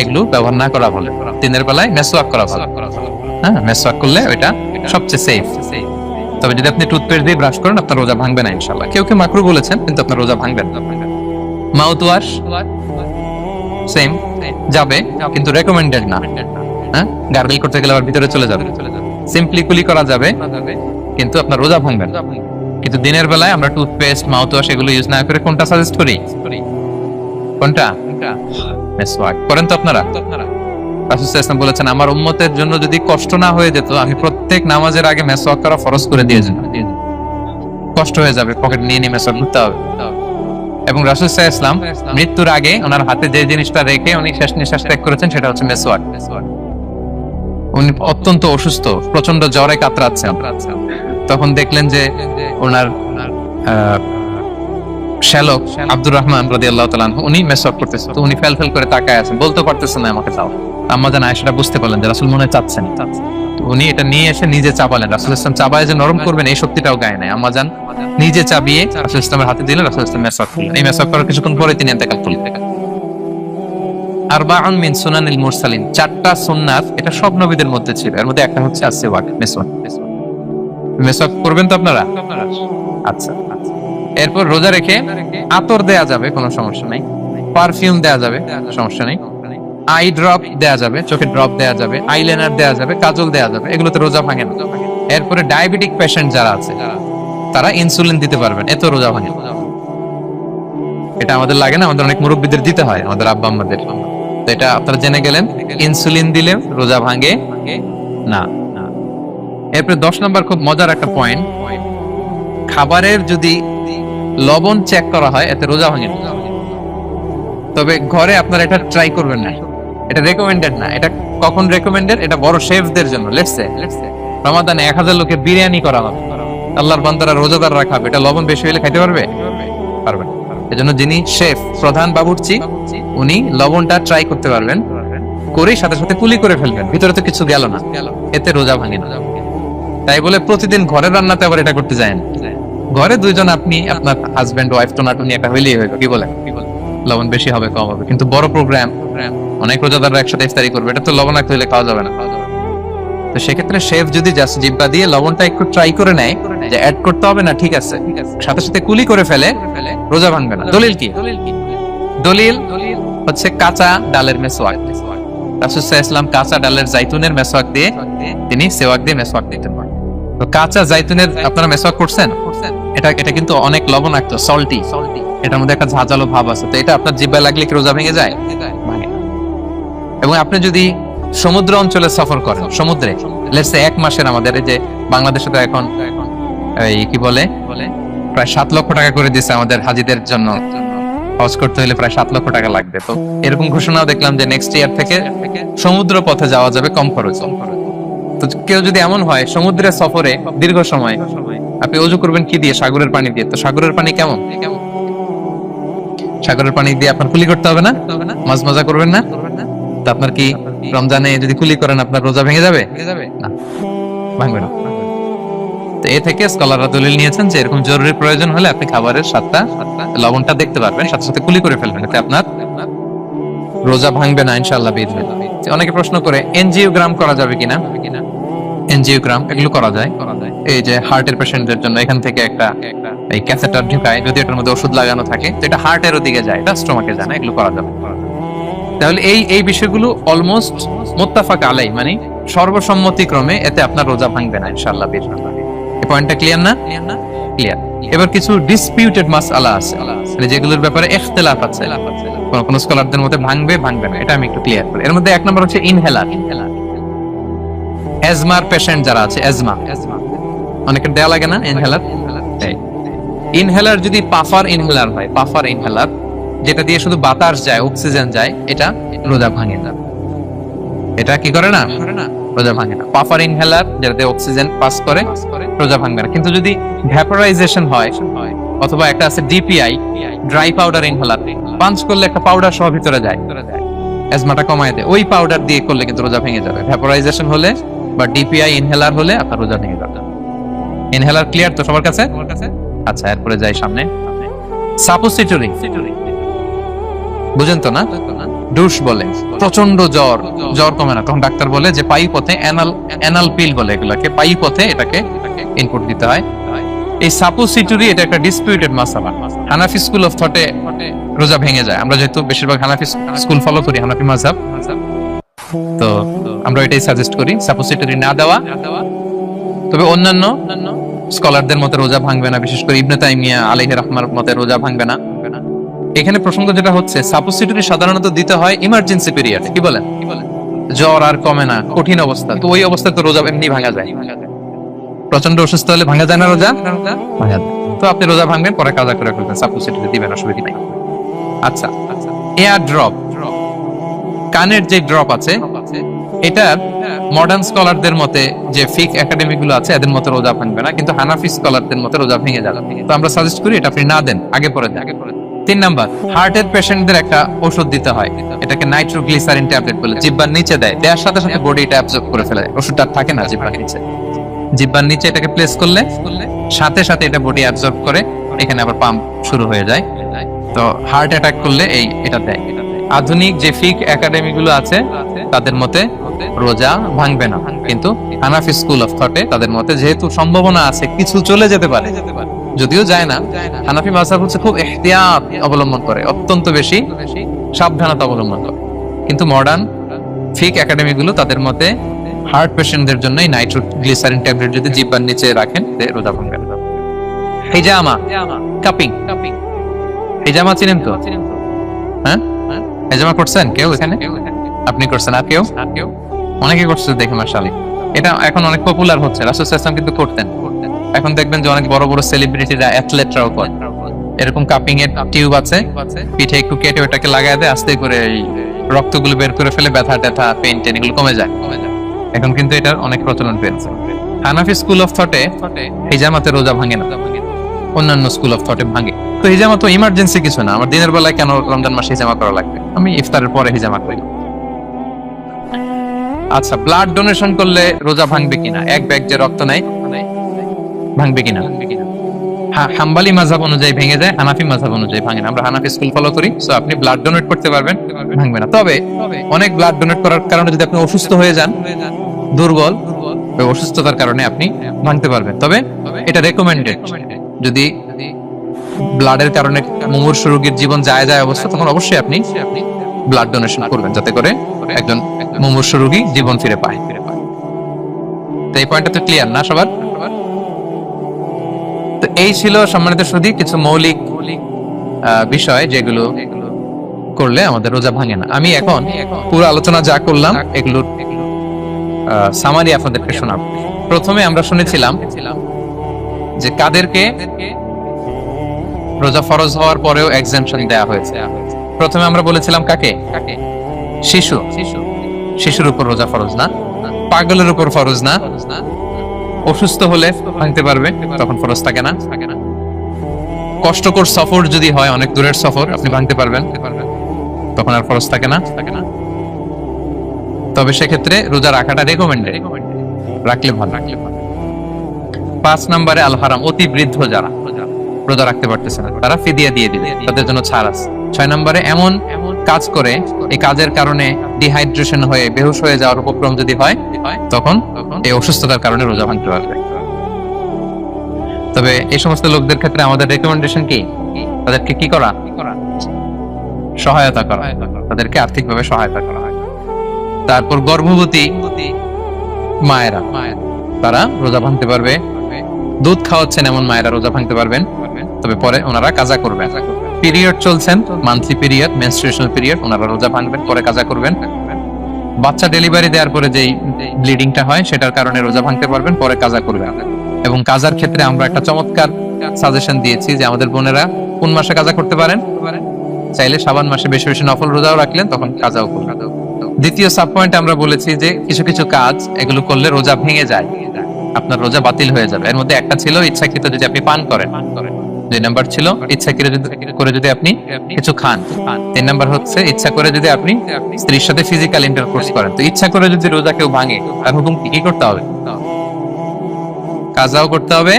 এগুলো ব্যবহার না করা ভালো। দিনের বেলায় মেসওয়াক করা ভালো। হ্যাঁ, মেসওয়াক করলে ওইটা সবচেয়ে সেফ। তবে যদি আপনি টুথপেস্ট দিয়ে ব্রাশ করেন আপনার রোজা ভাঙবে না ইনশাআল্লাহ। কেউ কেউ মাকরু বলেছেন, কিন্তু আপনার রোজা ভাঙবে না। মাউথ ওয়াশ সেম, যাবে কিন্তু রেকমেন্ডেড না। হ্যাঁ, গার্গল করতে গেলে আবার ভিতরে চলে যাবে। সিম্পলি কুলি করা যাবে কিন্তু আপনার রোজা ভাঙবে না। কিন্তু দিনের বেলায় আমরা টুথপেস্ট, মাউথ ওয়াশ এগুলো ইউজ না করে কোনটা সাজেস্ট করি? কোনটা? মেসওয়াক করেন তো আপনারা? রাসূল সাল্লাল্লাহু আলাইহি ওয়াসাল্লাম বলেছেন, আমার উম্মতের জন্য যদি কষ্ট না হয়ে যেত আমি প্রত্যেক নামাজের আগে মেসওয়াক করা ফরজ করে দিয়েছি। কষ্ট হয়ে যাবে, পকেট নিয়ে নিয়ে মেসওয়াক করতে হবে। এবং রাসূল সাল্লাল্লাহু আলাইহি ওয়াসাল্লাম মৃত্যুর আগে ওনার হাতে যে জিনিসটা রেখে উনি শেষ নিঃশ্বাস ত্যাগ করেছেন সেটা হচ্ছে মেসওয়াক। উনি অত্যন্ত অসুস্থ, প্রচন্ড জ্বরে কাতরাচ্ছেন। তখন দেখলেন যে ওনার শ্যালক আব্দুর রহমান রাদিয়াল্লাহু তাআলা আনহু উনি মেসওয়াক করতেছেন, তো উনি ফেল করে তাকায় আছেন, বলতে পারতেছেন না আমাকে দাও। আম্মা জান আয়েশা বুঝতে পারলেন যে রাসূল মনে হয় চাচ্ছেন, তো উনি এটা নিয়ে এসে নিজে চাবালেন। রাসূল সাল্লাল্লাহু আলাইহি ওয়াসাল্লাম চাবায় যে নরম করবেন এই শক্তিটাও গায়ে নাই। আম্মা জান নিজে চাবিয়ে রাসূল সাল্লাল্লাহু আলাইহি ওয়াসাল্লামের হাতে দিলেন, রাসূল সাল্লাল্লাহু আলাইহি ওয়াসাল্লাম মেসওয়াক করলেন। এই মেসওয়াক করার কিছুক্ষণ পরে তিনি ইন্তেকাল করলেন। আরবাউন মিন সুনানিল মুরসালিন, 4টা সুন্নাত, এটা সব নবীদের মধ্যে ছিল। এর মধ্যে একটা হচ্ছে আসওয়াক, মেসওয়াক। মেসওয়াক করবেন তো আপনারা? আচ্ছা। এরপর রোজা রেখে আতর দেয়া যাবে, কোনো সমস্যা নাই। পারফিউম দেয়া যাবে, সমস্যা নেই। আই ড্রপ দেয়া যাবে, চোখে ড্রপ দেয়া যাবে, আইলাইনার দেয়া যাবে, কাজল দেয়া যাবে, এগুলোতে রোজা ভাঙে না। এরপরে ডায়াবেটিক পেশেন্ট যারা আছে তারা ইনসুলিন দিতে পারবেন, এত রোজা ভাঙে। এটা আমাদের লাগে না, আমাদের অনেক মুরব্বীদের দিতে হয়, আমাদের আব্বা আম্মাদের। তো এটা আপনারা জেনে গেলেন, ইনসুলিন দিলে রোজা ভাঙে না। এরপরে 10 নম্বর খুব মজার একটা পয়েন্ট, খাবারের যদি লবণ চেক করা হয় এতে রোজা ভাঙে না। তবে ঘরে আপনারা এটা ট্রাই করবেন না, এটা রেকমেন্ডেড না। এটা কখন রেকমেন্ডেড? এটা বড় শেফদের জন্য। লেটস সে রমাদানে 1000 লোকের বিরিয়ানি করা হবে, আল্লাহর বান্দারা রোজাদাররা খাবে, এটা লবণ বেশি হলে খাইতে পারবে? পারবে না। এজন্য যিনি শেফ, প্রধান বাবুর্চি, উনি লবণটা ট্রাই করতে পারবেন, করে সাথে সাথে কুলি করে ফেলবেন, ভিতরে তো কিছু গেল না, এতে রোজা ভাঙে না। তাই বলে প্রতিদিন ঘরের রান্নাতে আবার এটা করতে যায় না। ঘরে 2 জন, আপনি আপনার হাজবেন্ড ওয়াইফ টোনাটুনি একটা হইলেই হইবে, কি বলেন? লবণ বেশি হবে কম হবে, কিন্তু বড় প্রোগ্রাম, অনেক রোজাদাররা একসাথে ইফতারি করবে, এটা তো লবণাক্ত হইলে খাওয়া যাবে না। তো সেক্ষেত্রে শেফ যদি জাস্ট জিব্বা দিয়ে লবণটা একটু ট্রাই করে নেয় যে অ্যাড করতে হবে না, ঠিক আছে, সাথে সাথে কুলি করে ফেলে, রোজা ভাঙবে না। দলিল কি? দলিল হচ্ছে কাঁচা ডালের মেসওয়াক। রাসূল সাল্লাল্লাহু আলাইহি ওয়াসাল্লাম কাঁচা ডালের জাইতুনের মেসওয়াক দিয়ে তিনি সেওয়াক দিয়ে মেসওয়াক দিতেন। তো কাঁচা জাইতুনের আপনারা মেসওয়াক করছেন, এটা কিন্তু অনেক লবণাক্ত, সল্টি, এটার মধ্যে একটা ঝাঁঝালো ভাব আছে। তো এটা আপনার জিহ্বায় লাগলে কি রোজা ভেঙে যায়? ভাঙে না। এবং আপনি যদি সমুদ্র অঞ্চলে সফর করেন, সমুদ্রে লেটস সে 1 মাসের, আমাদের এই যে বাংলাদেশে তো এখন এই কি বলে প্রায় 7 লক্ষ টাকা করে দিয়েছে আমাদের হাজিদের জন্য, হজ করতে হলে প্রায় 7 লক্ষ টাকা লাগবে। তো এরকম ঘোষণাও দেখলাম যে নেক্সট ইয়ার থেকে সমুদ্র পথে যাওয়া যাবে কম খরচে। তো কেউ যদি এমন হয় সমুদ্রের সফরে দীর্ঘ সময়, আপনি ওযু করবেন কি দিয়ে? সাগরের পানি দিয়ে। তো সাগরের পানি কেমন? সাগরের পানি দিয়ে আপনার কুলি করতে হবে না, মাছ মজা করবেন না। তো আপনার কি রমজানে যদি কুলি করেন আপনার রোজা ভেঙে যাবে? না, ভাঙবে না। তো এ থেকে স্কলাররা দলিল নিয়েছেন যে এরকম জরুরি প্রয়োজন হলে আপনি খাবারের স্বাদটা লবণটা দেখতে পারবেন, সাথে সাথে কুলি করে ফেলবেন, এতে আপনার রোজা ভাঙবে না ইনশাআল্লাহ বিইذনিল্লাহ। অনেকে প্রশ্ন করে এনজিওগ্রাম করা যাবে কিনা। এনজিওগ্রাম এগুলো করা যায়, এই যে হার্টের পেশেন্টদের জন্য এখান থেকে একটা এই ক্যাথেটার ঢুকায়, যদি এটার মধ্যে ওষুধ লাগানো থাকে তো এটা হার্টের দিকে যায়, এটা স্টোমাকে যায় না, এগুলো করা যাবে। তাহলে এই বিষয়গুলো অলমোস্ট মুত্তাফাক আলাই, মানে সর্বসম্মতিক্রমে এতে আপনার রোজা ভাঙবে না ইনশাআল্লাহ বিইذনিল্লাহ। এই পয়েন্টটা ক্লিয়ার না? ক্লিয়ার। এবার কিছু ডিসপিউটেড মাসআলা আছে, মানে যেগুলোর ব্যাপারে ইখতিলাফ আছে, কোন স্কলারদের মধ্যে ভাঙবে না, এটা আমি একটু ক্লিয়ার করি। এর মধ্যে এক নম্বর হচ্ছে ইনহেলার। অ্যাজমার পেশেন্ট যারা আছে, অ্যাজমা অনেকের দেয়া লাগে না ইনহেলার। ইনহেলার যদি পাফার ইনহেলার হয়, পাফার ইনহেলার যেটা দিয়ে শুধু বাতাস যায়, অক্সিজেন যায়, এটা রোজা ভাঙে না। এটা কি করে না? রোজা ভাঙে না। পাফার ইনহেলার যেটাতে অক্সিজেন পাস করে, রোজা ভাঙবে না। কিন্তু যদি ভ্যাপোরাইজেশন হয়, অথবা একটা আছে DPI, dry powder inhaler, punch করলে একটা পাউডার সহ ভিতরে যায়, অ্যাজমাটা কমায় দেয়, ওই পাউডার দিয়ে করলে কিন্তু রোজা ভেঙে যাবে। ভ্যাপোরাইজেশন হলে বা ডিপিআই ইনহেলার হলে আপনার রোজা ভেঙে যাবে। ইনহেলার ক্লিয়ার তো সবার কাছে? আচ্ছা, এরপরে যাই সামনে। সাপোসিটরি বুঝেন তো না? ডুশ বলে, প্রচন্ড জ্বর কমে না, তখন ডাক্তার বলে যে পায়ু পথে অ্যানাল পিল বলে এগুলাকে, পায়ু পথে এটাকে ইনপুট দিতে হয়। এই সাপোসিটরি এটা একটা ডিসপিউটেড মাসআলা। হানাফি স্কুল অফ থটে রোজা ভেঙে যায়। আমরা যেহেতু বেশিরভাগ হানাফি স্কুল ফলো করি, হানাফি মাযহাব, তো আমরা এটাই সাজেস্ট করি সাপোসিটরি না দেওয়া। তবে অন্যান্য স্কলারদের মতে রোজা ভাঙবে না, বিশেষ করে ইবনে তাইমিয়া আলাইহি রাহমার মতে রোজা ভাঙবে না। এখানে প্রসঙ্গ যেটা হচ্ছে, সাপোসিটরি সাধারণত দিতে হয় ইমার্জেন্সি পিরিয়ড। কি বলেন? জ্বর আর কমে না, কঠিন অবস্থা, তো ওই অবস্থায় তো রোজা এমনি ভাঙা যায়। প্রচন্ড অসুস্থ হলে ভাঙা যায় না রোজা? ভাঙা যায়। তো আপনি রোজা ভাঙবেন, পরে কাজা করে ফেলবেন, সাপোসিটরি দিবেন, অসুবিধা নাই। আচ্ছা, এয়ার ড্রপ, কানের যে ড্রপ আছে, এটা মডার্ন স্কলারদের মতে, যে ফিক একাডেমি গুলো আছে, এদের মতে রোজা ভাঙবে না, কিন্তু হানাফি স্কলারদের মতে রোজা ভেঙে যাবে। তো আমরা সাজেস্ট করি এটা আপনি না দেন, আগে পরে দেন। 3 নাম্বার, হার্টের পেশেন্টদের একটা ওষুধ দিতে হয়, এটাকে নাইট্রোগ্লিসারিন ট্যাবলেট বলে, জিহ্বার নিচে দেয়, দেওয়ার সাথে সাথে বডি এটা অ্যাবজর্ব করে ফেলে, ওষুধটা থাকে না জিহ্বার নিচে। জিহ্বার নিচে এটাকে প্লেস করলে সাথে সাথে এটা বডি অ্যাবজর্ব করে, এখানে আবার পাম্প শুরু হয়ে যায়। তো হার্ট অ্যাটাক করলে এটা দেয়। আধুনিক যে ফিক একাডেমি গুলো আছে তাদের মতে রোজা ভাঙবে না, কিন্তু হানাফি স্কুল অফ থটে তাদের মতে যেহেতু সম্ভাবনা আছে কিছু চলে যেতে পারে, যদিও যায় না, হানাফি মাযহাব হচ্ছে খুব ইহতিয়াত অবলম্বন করে, অত্যন্ত বেশি সাবধানতা অবলম্বন করে। কিন্তু মডার্ন ফিক একাডেমি গুলো তাদের মতে হার্ট পেশেন্টদের জন্য নাইট্রোগ্লিসারিন ট্যাবলেট যদি জিহ্বার নিচে রাখেন রোজা ভাঙবে না। হিজামা, কাপিং, হিজামা চিনেন তো? হ্যাঁ, হিজামা করছেন কেউ এখানে? আপনি করছেন, আর কেউ? অনেকে করছে দেখে মাশাআল্লাহ। এটা এখন অনেক পপুলার হচ্ছে, রাসূল সাল্লাল্লাহু আলাইহি ওয়াসাল্লাম কিন্তু করতেন। এখন দেখবেন যে অনেক বড় বড় সেলিব্রিটিরা, অ্যাথলেটরাও করে। এরকম কাপিং এর টিউব আছে, পিঠে একটু কেটে ওটাকে লাগায় দেয়, আস্তে করে এই রক্তগুলো বের করে ফেলে, ব্যথা ট্যাথা, পেইন টেন এগুলো কমে যায়। এখন কিন্তু এটার অনেক প্রচলন পেয়েছে। হানাফি স্কুল অফ থটে হিজামাতে রোজা ভাঙে না, অন্যান্য স্কুল অফ থটে ভাঙে। তো হিজামা তো ইমার্জেন্সি কিছু না, আমার দিনের বেলায় কেন রমজান মাসে হিজামা করা লাগবে? আমি ইফতারের পরে হিজামা করি। আচ্ছা, ব্লাড ডোনেশন করলে রোজা ভাঙবে কিনা? এক ব্যাগ যে রক্ত নেয়, ভাঙবে কিনা? হাম্বলি মাযহাব অনুযায়ী ভেঙে যায়, হানাফি মাযহাব অনুযায়ী ভাঙে না। আমরা হানাফি স্কুল ফলো করি, সো আপনি ব্লাড ডোনেট করতে পারবেন, ভাঙবে না। তবে অনেক ব্লাড ডোনেট করার কারণে যদি আপনি অসুস্থ হয়ে যান, দুর্বল, অসুস্থতার কারণে আপনি ভাঙতে পারবেন। তবে এটা রেকমেন্ডেড, যদি ব্লাডের কারণে মুমূর্ষু রোগীর জীবন যায় অবস্থা, তখন অবশ্যই আপনি ব্লাড ডোনেশন করবেন, যাতে করে একজন মুমূর্ষু রোগী জীবন ফিরে পায়। তো এই পয়েন্টটা তো ক্লিয়ার না সবার? তো এই ছিল সম্মানিত সুধী কিছু মৌলিক বিষয় যেগুলো করলে আমাদের রোজা ভাঙে না। আমি এখন পুরো আলোচনা যা করলাম এগুলোর সামারি আপনাদেরকে শোনাবো। প্রথমে আমরা শুনেছিলাম যে কাদেরকে রোজা ফরজ হওয়ার পরেও এক্সাম্পশন দেয়া হয়েছে। প্রথমে আমরা বলেছিলাম কাকে? শিশুর উপর রোজা ফরজ না, পাগলের উপর ফরজ না, অসুস্থ হলে ভাঙতে পারবে, তখন ফরজ থাকে না। কষ্টকর সফর যদি হয়, অনেক দূরের সফর, আপনি ভাঙতে পারবেন, তখন আর ফরজ থাকে না। তবে সেক্ষেত্রে রোজা রাখাটা রেকমেন্ডেড, রাখলে ভালো। 5 নম্বরে আল হারাম, অতি বৃদ্ধ যারা রোজা রাখতে পারতেছে না তারা ফিদিয়া দিয়ে দিবে, তাদের জন্য ছাড় আছে। 6 নম্বরে এমন কাজ করে এই কাজের কারণে ডিহাইড্রেশন হয়ে বেহুশ হয়ে যাওয়ার উপক্রম যদি হয় তখন এই অসুস্থতার কারণে রোজা ভাঙতে পারবে। তবে এই সমস্ত লোকদের ক্ষেত্রে আমাদের রেকমেন্ডেশন কি? তাদেরকে কি করা? সহায়তা করা, তাদেরকে আর্থিকভাবে সহায়তা করা। তারপর গর্ভবতী মায়েরা তারা রোজা ভাঙতে পারবে। দুধ খাওয়াচ্ছেন এমন মায়েরা রোজা ভাঙতে পারবেন, তবে পরে ওনারা কাজা করবেন। পিরিয়ড চলছেন, মান্থলি পিরিয়ড, মেনস্ট্রুয়েশনাল পিরিয়ড, ওনারা রোজা ভাঙবেন, পরে কাজা করবেন। বাচ্চা ডেলিভারি দেওয়ার পরে যেই ব্লিডিংটা হয় সেটার কারণে রোজা ভাঙতে পারবেন, পরে কাজা করবেন। এবং কাজার ক্ষেত্রে আমরা একটা চমৎকার সাজেশন দিয়েছি যে আমাদের বোনেরা কোন মাসে কাজা করতে পারেন, চাইলে শাবান মাসে বেশি বেশি নফল রোজাও রাখলেন, তখন কাজাও করবেন। দ্বিতীয় সাব পয়েন্ট আমরা বলেছি যে কিছু কিছু কাজ এগুলো করলে রোজা ভেঙে যায়, আপনার রোজা বাতিল হয়ে যাবে। এর মধ্যে একটা ছিল ইচ্ছাকৃত যদি আপনি পান করেন, 2 নাম্বার ছিল ইচ্ছাকৃত করে যদি আপনি কিছু খান, 3 নাম্বার হচ্ছে ইচ্ছা করে যদি আপনি স্ত্রীর সাথে ফিজিক্যাল ইন্টারকোর্স করেন। তো ইচ্ছা করে যদি রোজা কেউ ভাঙে তার হুকুম কি করতে হবে? কাজাও করতে হবে,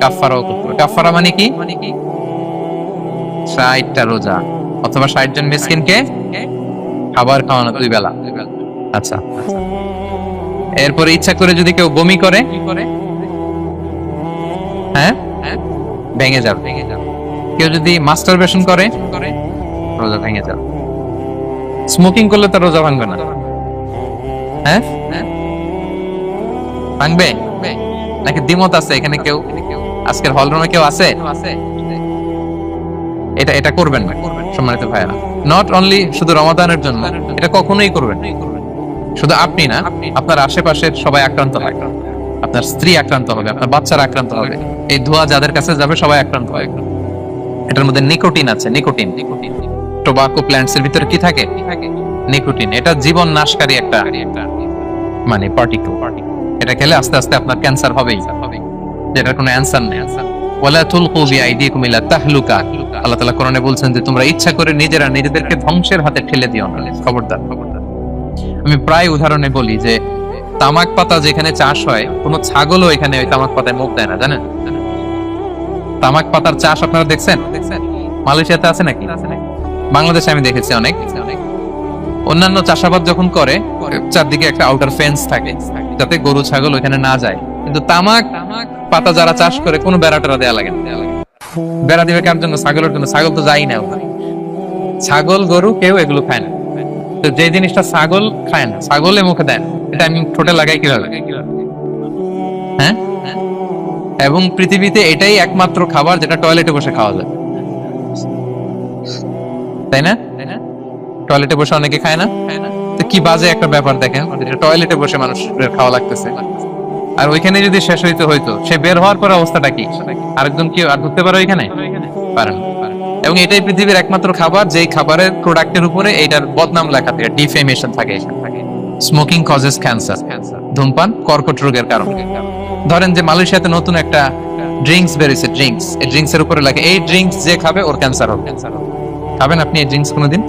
কাফফারাও করতে হবে। কাফফারা মানে কি? 60টা রোজা অথবা 60 জন মিসকিনকে খাবার খাওয়ানো 2 বেলা। আচ্ছা, এরপরে ইচ্ছা করে যদি কেউ বমি করে, হ্যাঁ ভেঙে যাবে। কেউ যদি মাস্টারবেশন করে রোজা ভেঙে যাবে। স্মোকিং করলে তার রোজা ভাঙবে না, হ্যাঁ ভাঙবে নাকি দ্বিমত আছে এখানে? কেউ আজকের হল রুমে কেউ আছে? এটা করবেন না সম্মানিত ভাইরা। নট অনলি শুধু রমাদানের জন্য, এটা কখনোই করবেন। শুধু আপনি না, আপনার আশেপাশের সবাই আক্রান্ত হয়, আপনার স্ত্রী আক্রান্ত হবে, আপনার বাচ্চারা আক্রান্ত হবে, এই ধোঁয়া যাদের কাছে যাবে সবাই আক্রান্ত হবে। এটার মধ্যে নিকোটিন আছে, নিকোটিন। টোবাকো প্ল্যান্টস এর ভিতরে কি থাকে? নিকোটিন। এটা জীবন নাশকারী একটা মানে পার্টিকেল। এটা খেলে আস্তে আস্তে আপনার ক্যান্সার হবেই, যেটার কোনো অ্যানসার নেই। ওয়ালা তুলকু বিআইদিকুম ইলা তাহলুকা, আল্লাহ তাআলা কোরআনে বলছেন যে তোমরা ইচ্ছা করে নিজেদেরকে ধ্বংসের হাতে ঠেলে দিও না। খবরদার। আমি প্রায় উদাহরণে বলি যে তামাক পাতা যেখানে চাষ হয়, কোনো ছাগলও এখানে ওই তামাক পাতায় মুখ দেয় না, জানেন? তামাক পাতার চাষ আপনারা দেখছেন? মালয়েশিয়াতে আছে নাকি? বাংলাদেশে আমি দেখেছি অনেক। অন্যান্য চাষাবাদ যখন করে চারদিকে একটা আউটার ফেন্স থাকে যাতে গরু ছাগল ওখানে না যায়, কিন্তু তামাক পাতা যারা চাষ করে কোনো বেড়া টেরা দেয়া লাগে না। বেড়া দিবে কার জন্য? ছাগলের জন্য। ছাগল তো যাই না, ছাগল গরু কেউ এগুলো খায় না। তো যে জিনিসটা ছাগল খায় না, ছাগলে মুখে দেয় না, এটা আমি ঠোঁটে লাগাই কিভাবে? হ্যাঁ, এবং পৃথিবীতে এটাই একমাত্র খাবার যেটা টয়লেটে বসে খাওয়া যায়, তাই না? টয়লেটে বসে অনেকে খায় না। তো কি বাজে একটা ব্যাপার দেখেন, টয়লেটে বসে মানুষের খাওয়া লাগতেছে, আর ওইখানে যদি শেষ হইতো সে বের হওয়ার পর অবস্থাটা কি? আরেকজন কি আর ঢুকতে পারে ওইখানে? পারে না। এবং এটাই পৃথিবীর একমাত্র খাবার যেই খাবারের প্রোডাক্টের উপরে এইটার বদনাম লেখা থাকে, ডিফেমেশন থাকে। স্মোকিং কজেস ক্যান্সার, ধূমপান কর্কট রোগের কারণ। ধরেন যে মালয়েশিয়াতে নতুন একটা ড্রিঙ্কস বেরিয়েছে, ড্রিঙ্কস, এই ড্রিঙ্কস এর উপরে লেখা এই ড্রিঙ্কস যে খাবে ওর ক্যান্সার হবে। খাবেন আপনি এই ড্রিঙ্কস কোনোদিন?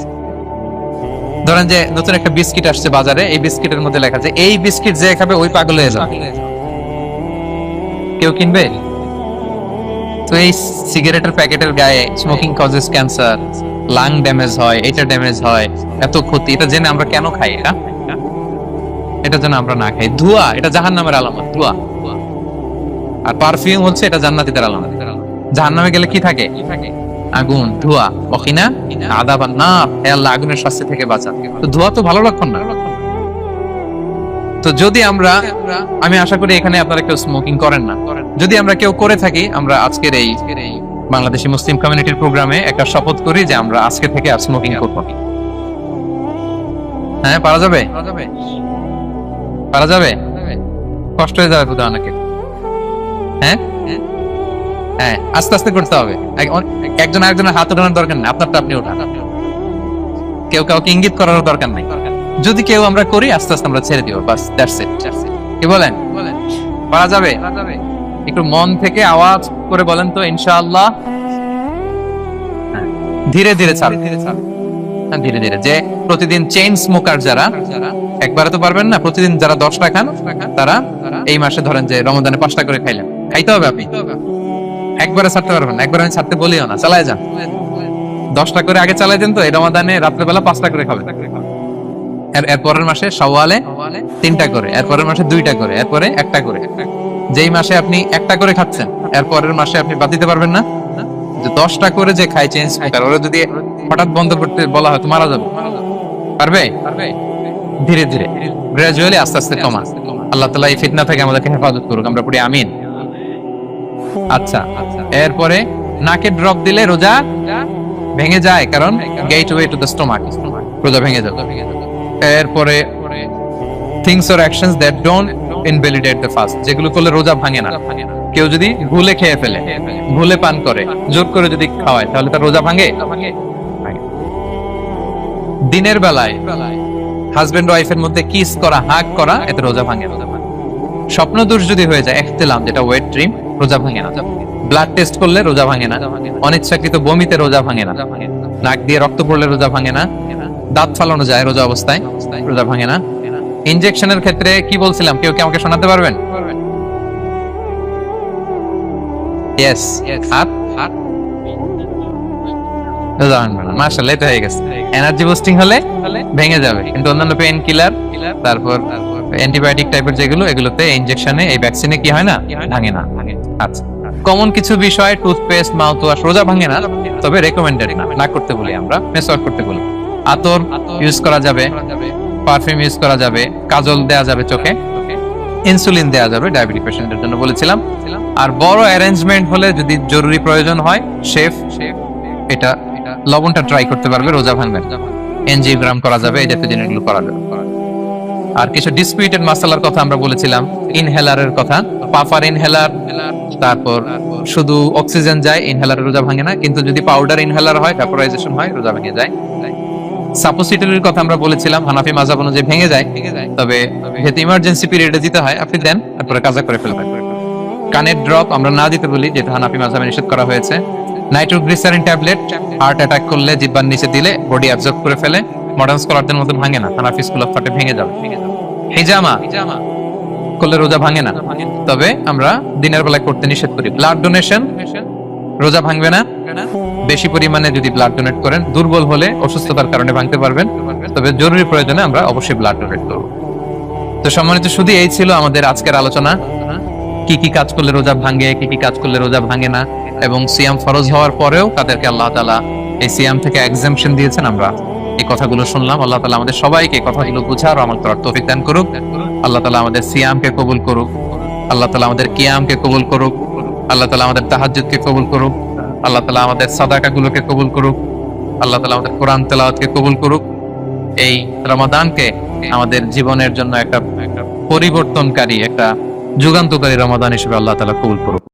ধরেন যে নতুন একটা বিস্কিট আসছে বাজারে, এই বিস্কিটের মধ্যে লেখা আছে এই বিস্কিট যে খাবে ওই পাগল হয়ে যাবে। কেউ কিনবে? তো এই সিগারেটের প্যাকেটের গায়ে smoking causes cancer, lung damage হয়, এটা ড্যামেজ হয়, এত ক্ষতি, এটা জেনে আমরা কেন খাই? এটা যেন আমরা না খাই। ধোঁয়া, এটা জাহান্নামের আলামত, ধোঁয়া। আর পারফিউম হচ্ছে এটা জান্নাতীদের আলামত। জাহান্নামে গেলে কি থাকে? আগুন, ধোঁয়া। ওখিনা আযাবান নার, হে আল্লাহ আগুনের শাস্তি থেকে বাঁচান। তো ধোঁয়া তো ভালো লক্ষণ না। তো যদি আমরা, আমি আশা করি এখানে আপনারা কেউ স্মোকিং করেন না, যদি আমরা কেউ করে থাকি, আমরা আজকের এই বাংলাদেশি মুসলিম কমিউনিটির প্রোগ্রামে একটা শপথ করি যে আমরা আজকে থেকে আর স্মোকিং করব না। হ্যাঁ, পারা যাবে? পারা যাবে? কষ্ট হয়ে যাবে বোধহয় অনেকে। হ্যাঁ হ্যাঁ, আস্তে আস্তে করতে হবে। একজন আরেকজনের হাত ওঠানোর দরকার নেই, আপনারটা আপনি ওঠান। কেউ কাউকে ইঙ্গিত করার দরকার নেই। যদি কেউ আমরা করি, আস্তে আস্তে আমরা ছেড়ে দিব, বাস, দ্যাটস ইট। কি বলেন? পারা যাবে? একটু মন থেকে আওয়াজ করে বলেন তো ইনশাআল্লাহ। ধীরে ধীরে ছাড়ুন, ধীরে ধীরে। যে প্রতিদিন চেইন স্মোকার যারা, একবারে তো পারবেন না, প্রতিদিন যারা 10টা খান তারা এই মাসে ধরেন যে রমজানে 5টা করে খাইলেন, খাইতে হবে আপনি, একবারে ছাড়তে পারবেন না, একবারে আমি ছাড়তে বলিও না, চালায় যান। 10টা করে আগে চালাই দেন, তো এই রমাদানে রাত্রেবেলা 5টা করে খাবেন। এর পরের মাসে শাওয়ালে 3টা করে, এর পরের মাসে 2টা করে, এরপরে 1টা করে। যেই মাসে আপনি 1টা করে খাচ্ছেন, এর পরের মাসে আপনি বাদ দিতে পারবেন না। যে 10টা করে যে খাই চেঞ্জ, ওরা যদি হঠাৎ বন্ধ করতে বলা হয় তো মারা যাবে, পারবে? ধীরে ধীরে গ্রাজুয়ালি আস্তে আস্তে কমা। আল্লাহ তাআলা এই ফিতনা থেকে আমাদেরকে হেফাজত করুক, আমরা পড়ি আমিন। আচ্ছা, এরপরে নাকে ড্রপ দিলে রোজা ভেঙে যায়, কারণ গেটওয়ে টু দ্য স্টোমাক, রোজা ভেঙে যাবে। এরপরে things or actions that don't invalidate the fast, যেগুলো করলে রোজা ভাঙে না। কেউ যদি ভুলে খেয়ে ফেলে, ভুলে পান করে, জোর করে যদি খাওয়ায়, তাহলে তার রোজা ভাঙে? দিনের বেলায় হাজবেন্ড ওয়াইফের মধ্যে কিস করা, হাগ করা, এতে রোজা ভাঙে। স্বপ্ন দোষ যদি হয়ে যায়, ইহতিলাম যেটা ওয়েট ড্রিম, রোজা ভাঙে না। ব্লাড টেস্ট করলে রোজা ভাঙে না। অনিচ্ছাকৃত বমিতে রোজা ভাঙে না। নাক দিয়ে রক্ত পড়লে রোজা ভাঙে না। দাঁত ফালানো যায় রোজা অবস্থায়, রোজা ভাঙে না। ইনজেকশনের ক্ষেত্রে কি বলছিলাম, কেউ কি আমাকে শোনাতে পারবেন? ইয়েস, হাত রোজা ভাঙবে না। মাশাআল্লাহ, এটা হয়ে গেছে। এনার্জি বুস্টিং হলে ভেঙে যাবে, কিন্তু অন্যান্য পেইন কিলার, তারপর অ্যান্টিবায়োটিক টাইপের যেগুলো, এগুলোতে ইনজেকশনে, এই ভ্যাকসিনে কি হয় না, ভাঙে না। আচ্ছা, কমন কিছু বিষয়, টুথপেস্ট, মাউথ ওয়াশ রোজা ভাঙে না, তবে রেকমেন্ডেড না করতে বলি আমরা, মেসওয়াক করতে বলি। আতর ইউজ করা যাবে, পারফিউম ইউজ করা যাবে, কাজল দেয়া যাবে চোখে, ইনসুলিন দেয়া যাবে ডায়াবেটিক পেশেন্টের জন্য বলেছিলাম। আর বড় অ্যারেঞ্জমেন্ট হলে যদি জরুরি প্রয়োজন হয়, শেফ এটা লবণটা ট্রাই করতে পারবে, রোজা ভাঙবে। এনজিওগ্রাম করা যাবে, এই জাতীয় জিনিসগুলো করা যাবে। আর কিছু ডিসপিউটেড মাসালার কথা আমরা বলেছিলাম, ইনহেলারের কথা, পাফার ইনহেলার, তারপর শুধু অক্সিজেন যায়, ইনহেলার রোজা ভাঙে না, কিন্তু যদি পাউডার ইনহেলার হয়, ভ্যাপোরাইজেশন হয়, রোজা ভেঙে যায়। সাপোসিটরির কথা আমরা বলেছিলাম, হানাফি মাযহাব অনুযায়ী ভেঙে যায়, তবে যেহেতু ইমার্জেন্সি পিরিয়ডে দিতে হয়, আপনি দেন, তারপরে কাজা করে ফেলবেন। কানের ড্রপ আমরা না দিতে বলি, যেটা হানাফি মাযহাবে নিষেধ করা হয়েছে। নাইট্রোগ্লিসারিন ট্যাবলেট হার্ট অ্যাটাক করলে জিহ্বার নিচে দিলে বডি অ্যাবজর্ব করে ফেলে, মডার্ন স্কলারদের মতন ভাঙে না, হানাফি স্কুল অফ থটে ভেঙে যাবে। হিজামা করলে রোজা ভাঙে না, তবে আমরা দিনের বেলায় করতে নিষেধ করি। ব্লাড ডোনেশন রোজা ভাঙবে না, বেশি পরিমাণে যদি ব্লাড ডোনেট করেন, দুর্বল হলে অসুস্থতার কারণে ভাঙতে পারবেন, তবে জরুরি প্রয়োজনে আমরা অবশ্যই ব্লাড ডোনেট করব। তো সম্মানিত, শুধু এই ছিল আমাদের আজকের আলোচনা, কি কি কাজ করলে রোজা ভাঙে, কি কি কাজ করলে রোজা ভাঙে না, এবং সিয়াম ফরজ হওয়ার পরেও তাদেরকে আল্লাহ তাআলা এই সিয়াম থেকে এক্সাম্পশন দিয়েছেন। আমরা এই কথাগুলো শুনলাম। আল্লাহ তাআলা আমাদের সবাইকে কথাগুলো বোঝার ও আমল করার তৌফিক দান করুক। আল্লাহ তাআলা আমাদের সিয়ামকে কবুল করুক। আল্লাহ তাআলা আমাদের কিয়ামকে কবুল করুক। আল্লাহ তাআলা আমাদের তাহাজ্জুদকে কবুল করুক। আল্লাহ তাআলা আমাদের সাদাকাগুলোকে কবুল করুক। আল্লাহ তাআলা আমাদের কোরআন তেলাওয়াতকে কবুল করুক। এই রমাদানকে আমাদের জীবনের জন্য একটা পরিবর্তনকারী, একটা যুগান্তকারী রমাদান হিসেবে আল্লাহ তাআলা কবুল করুক।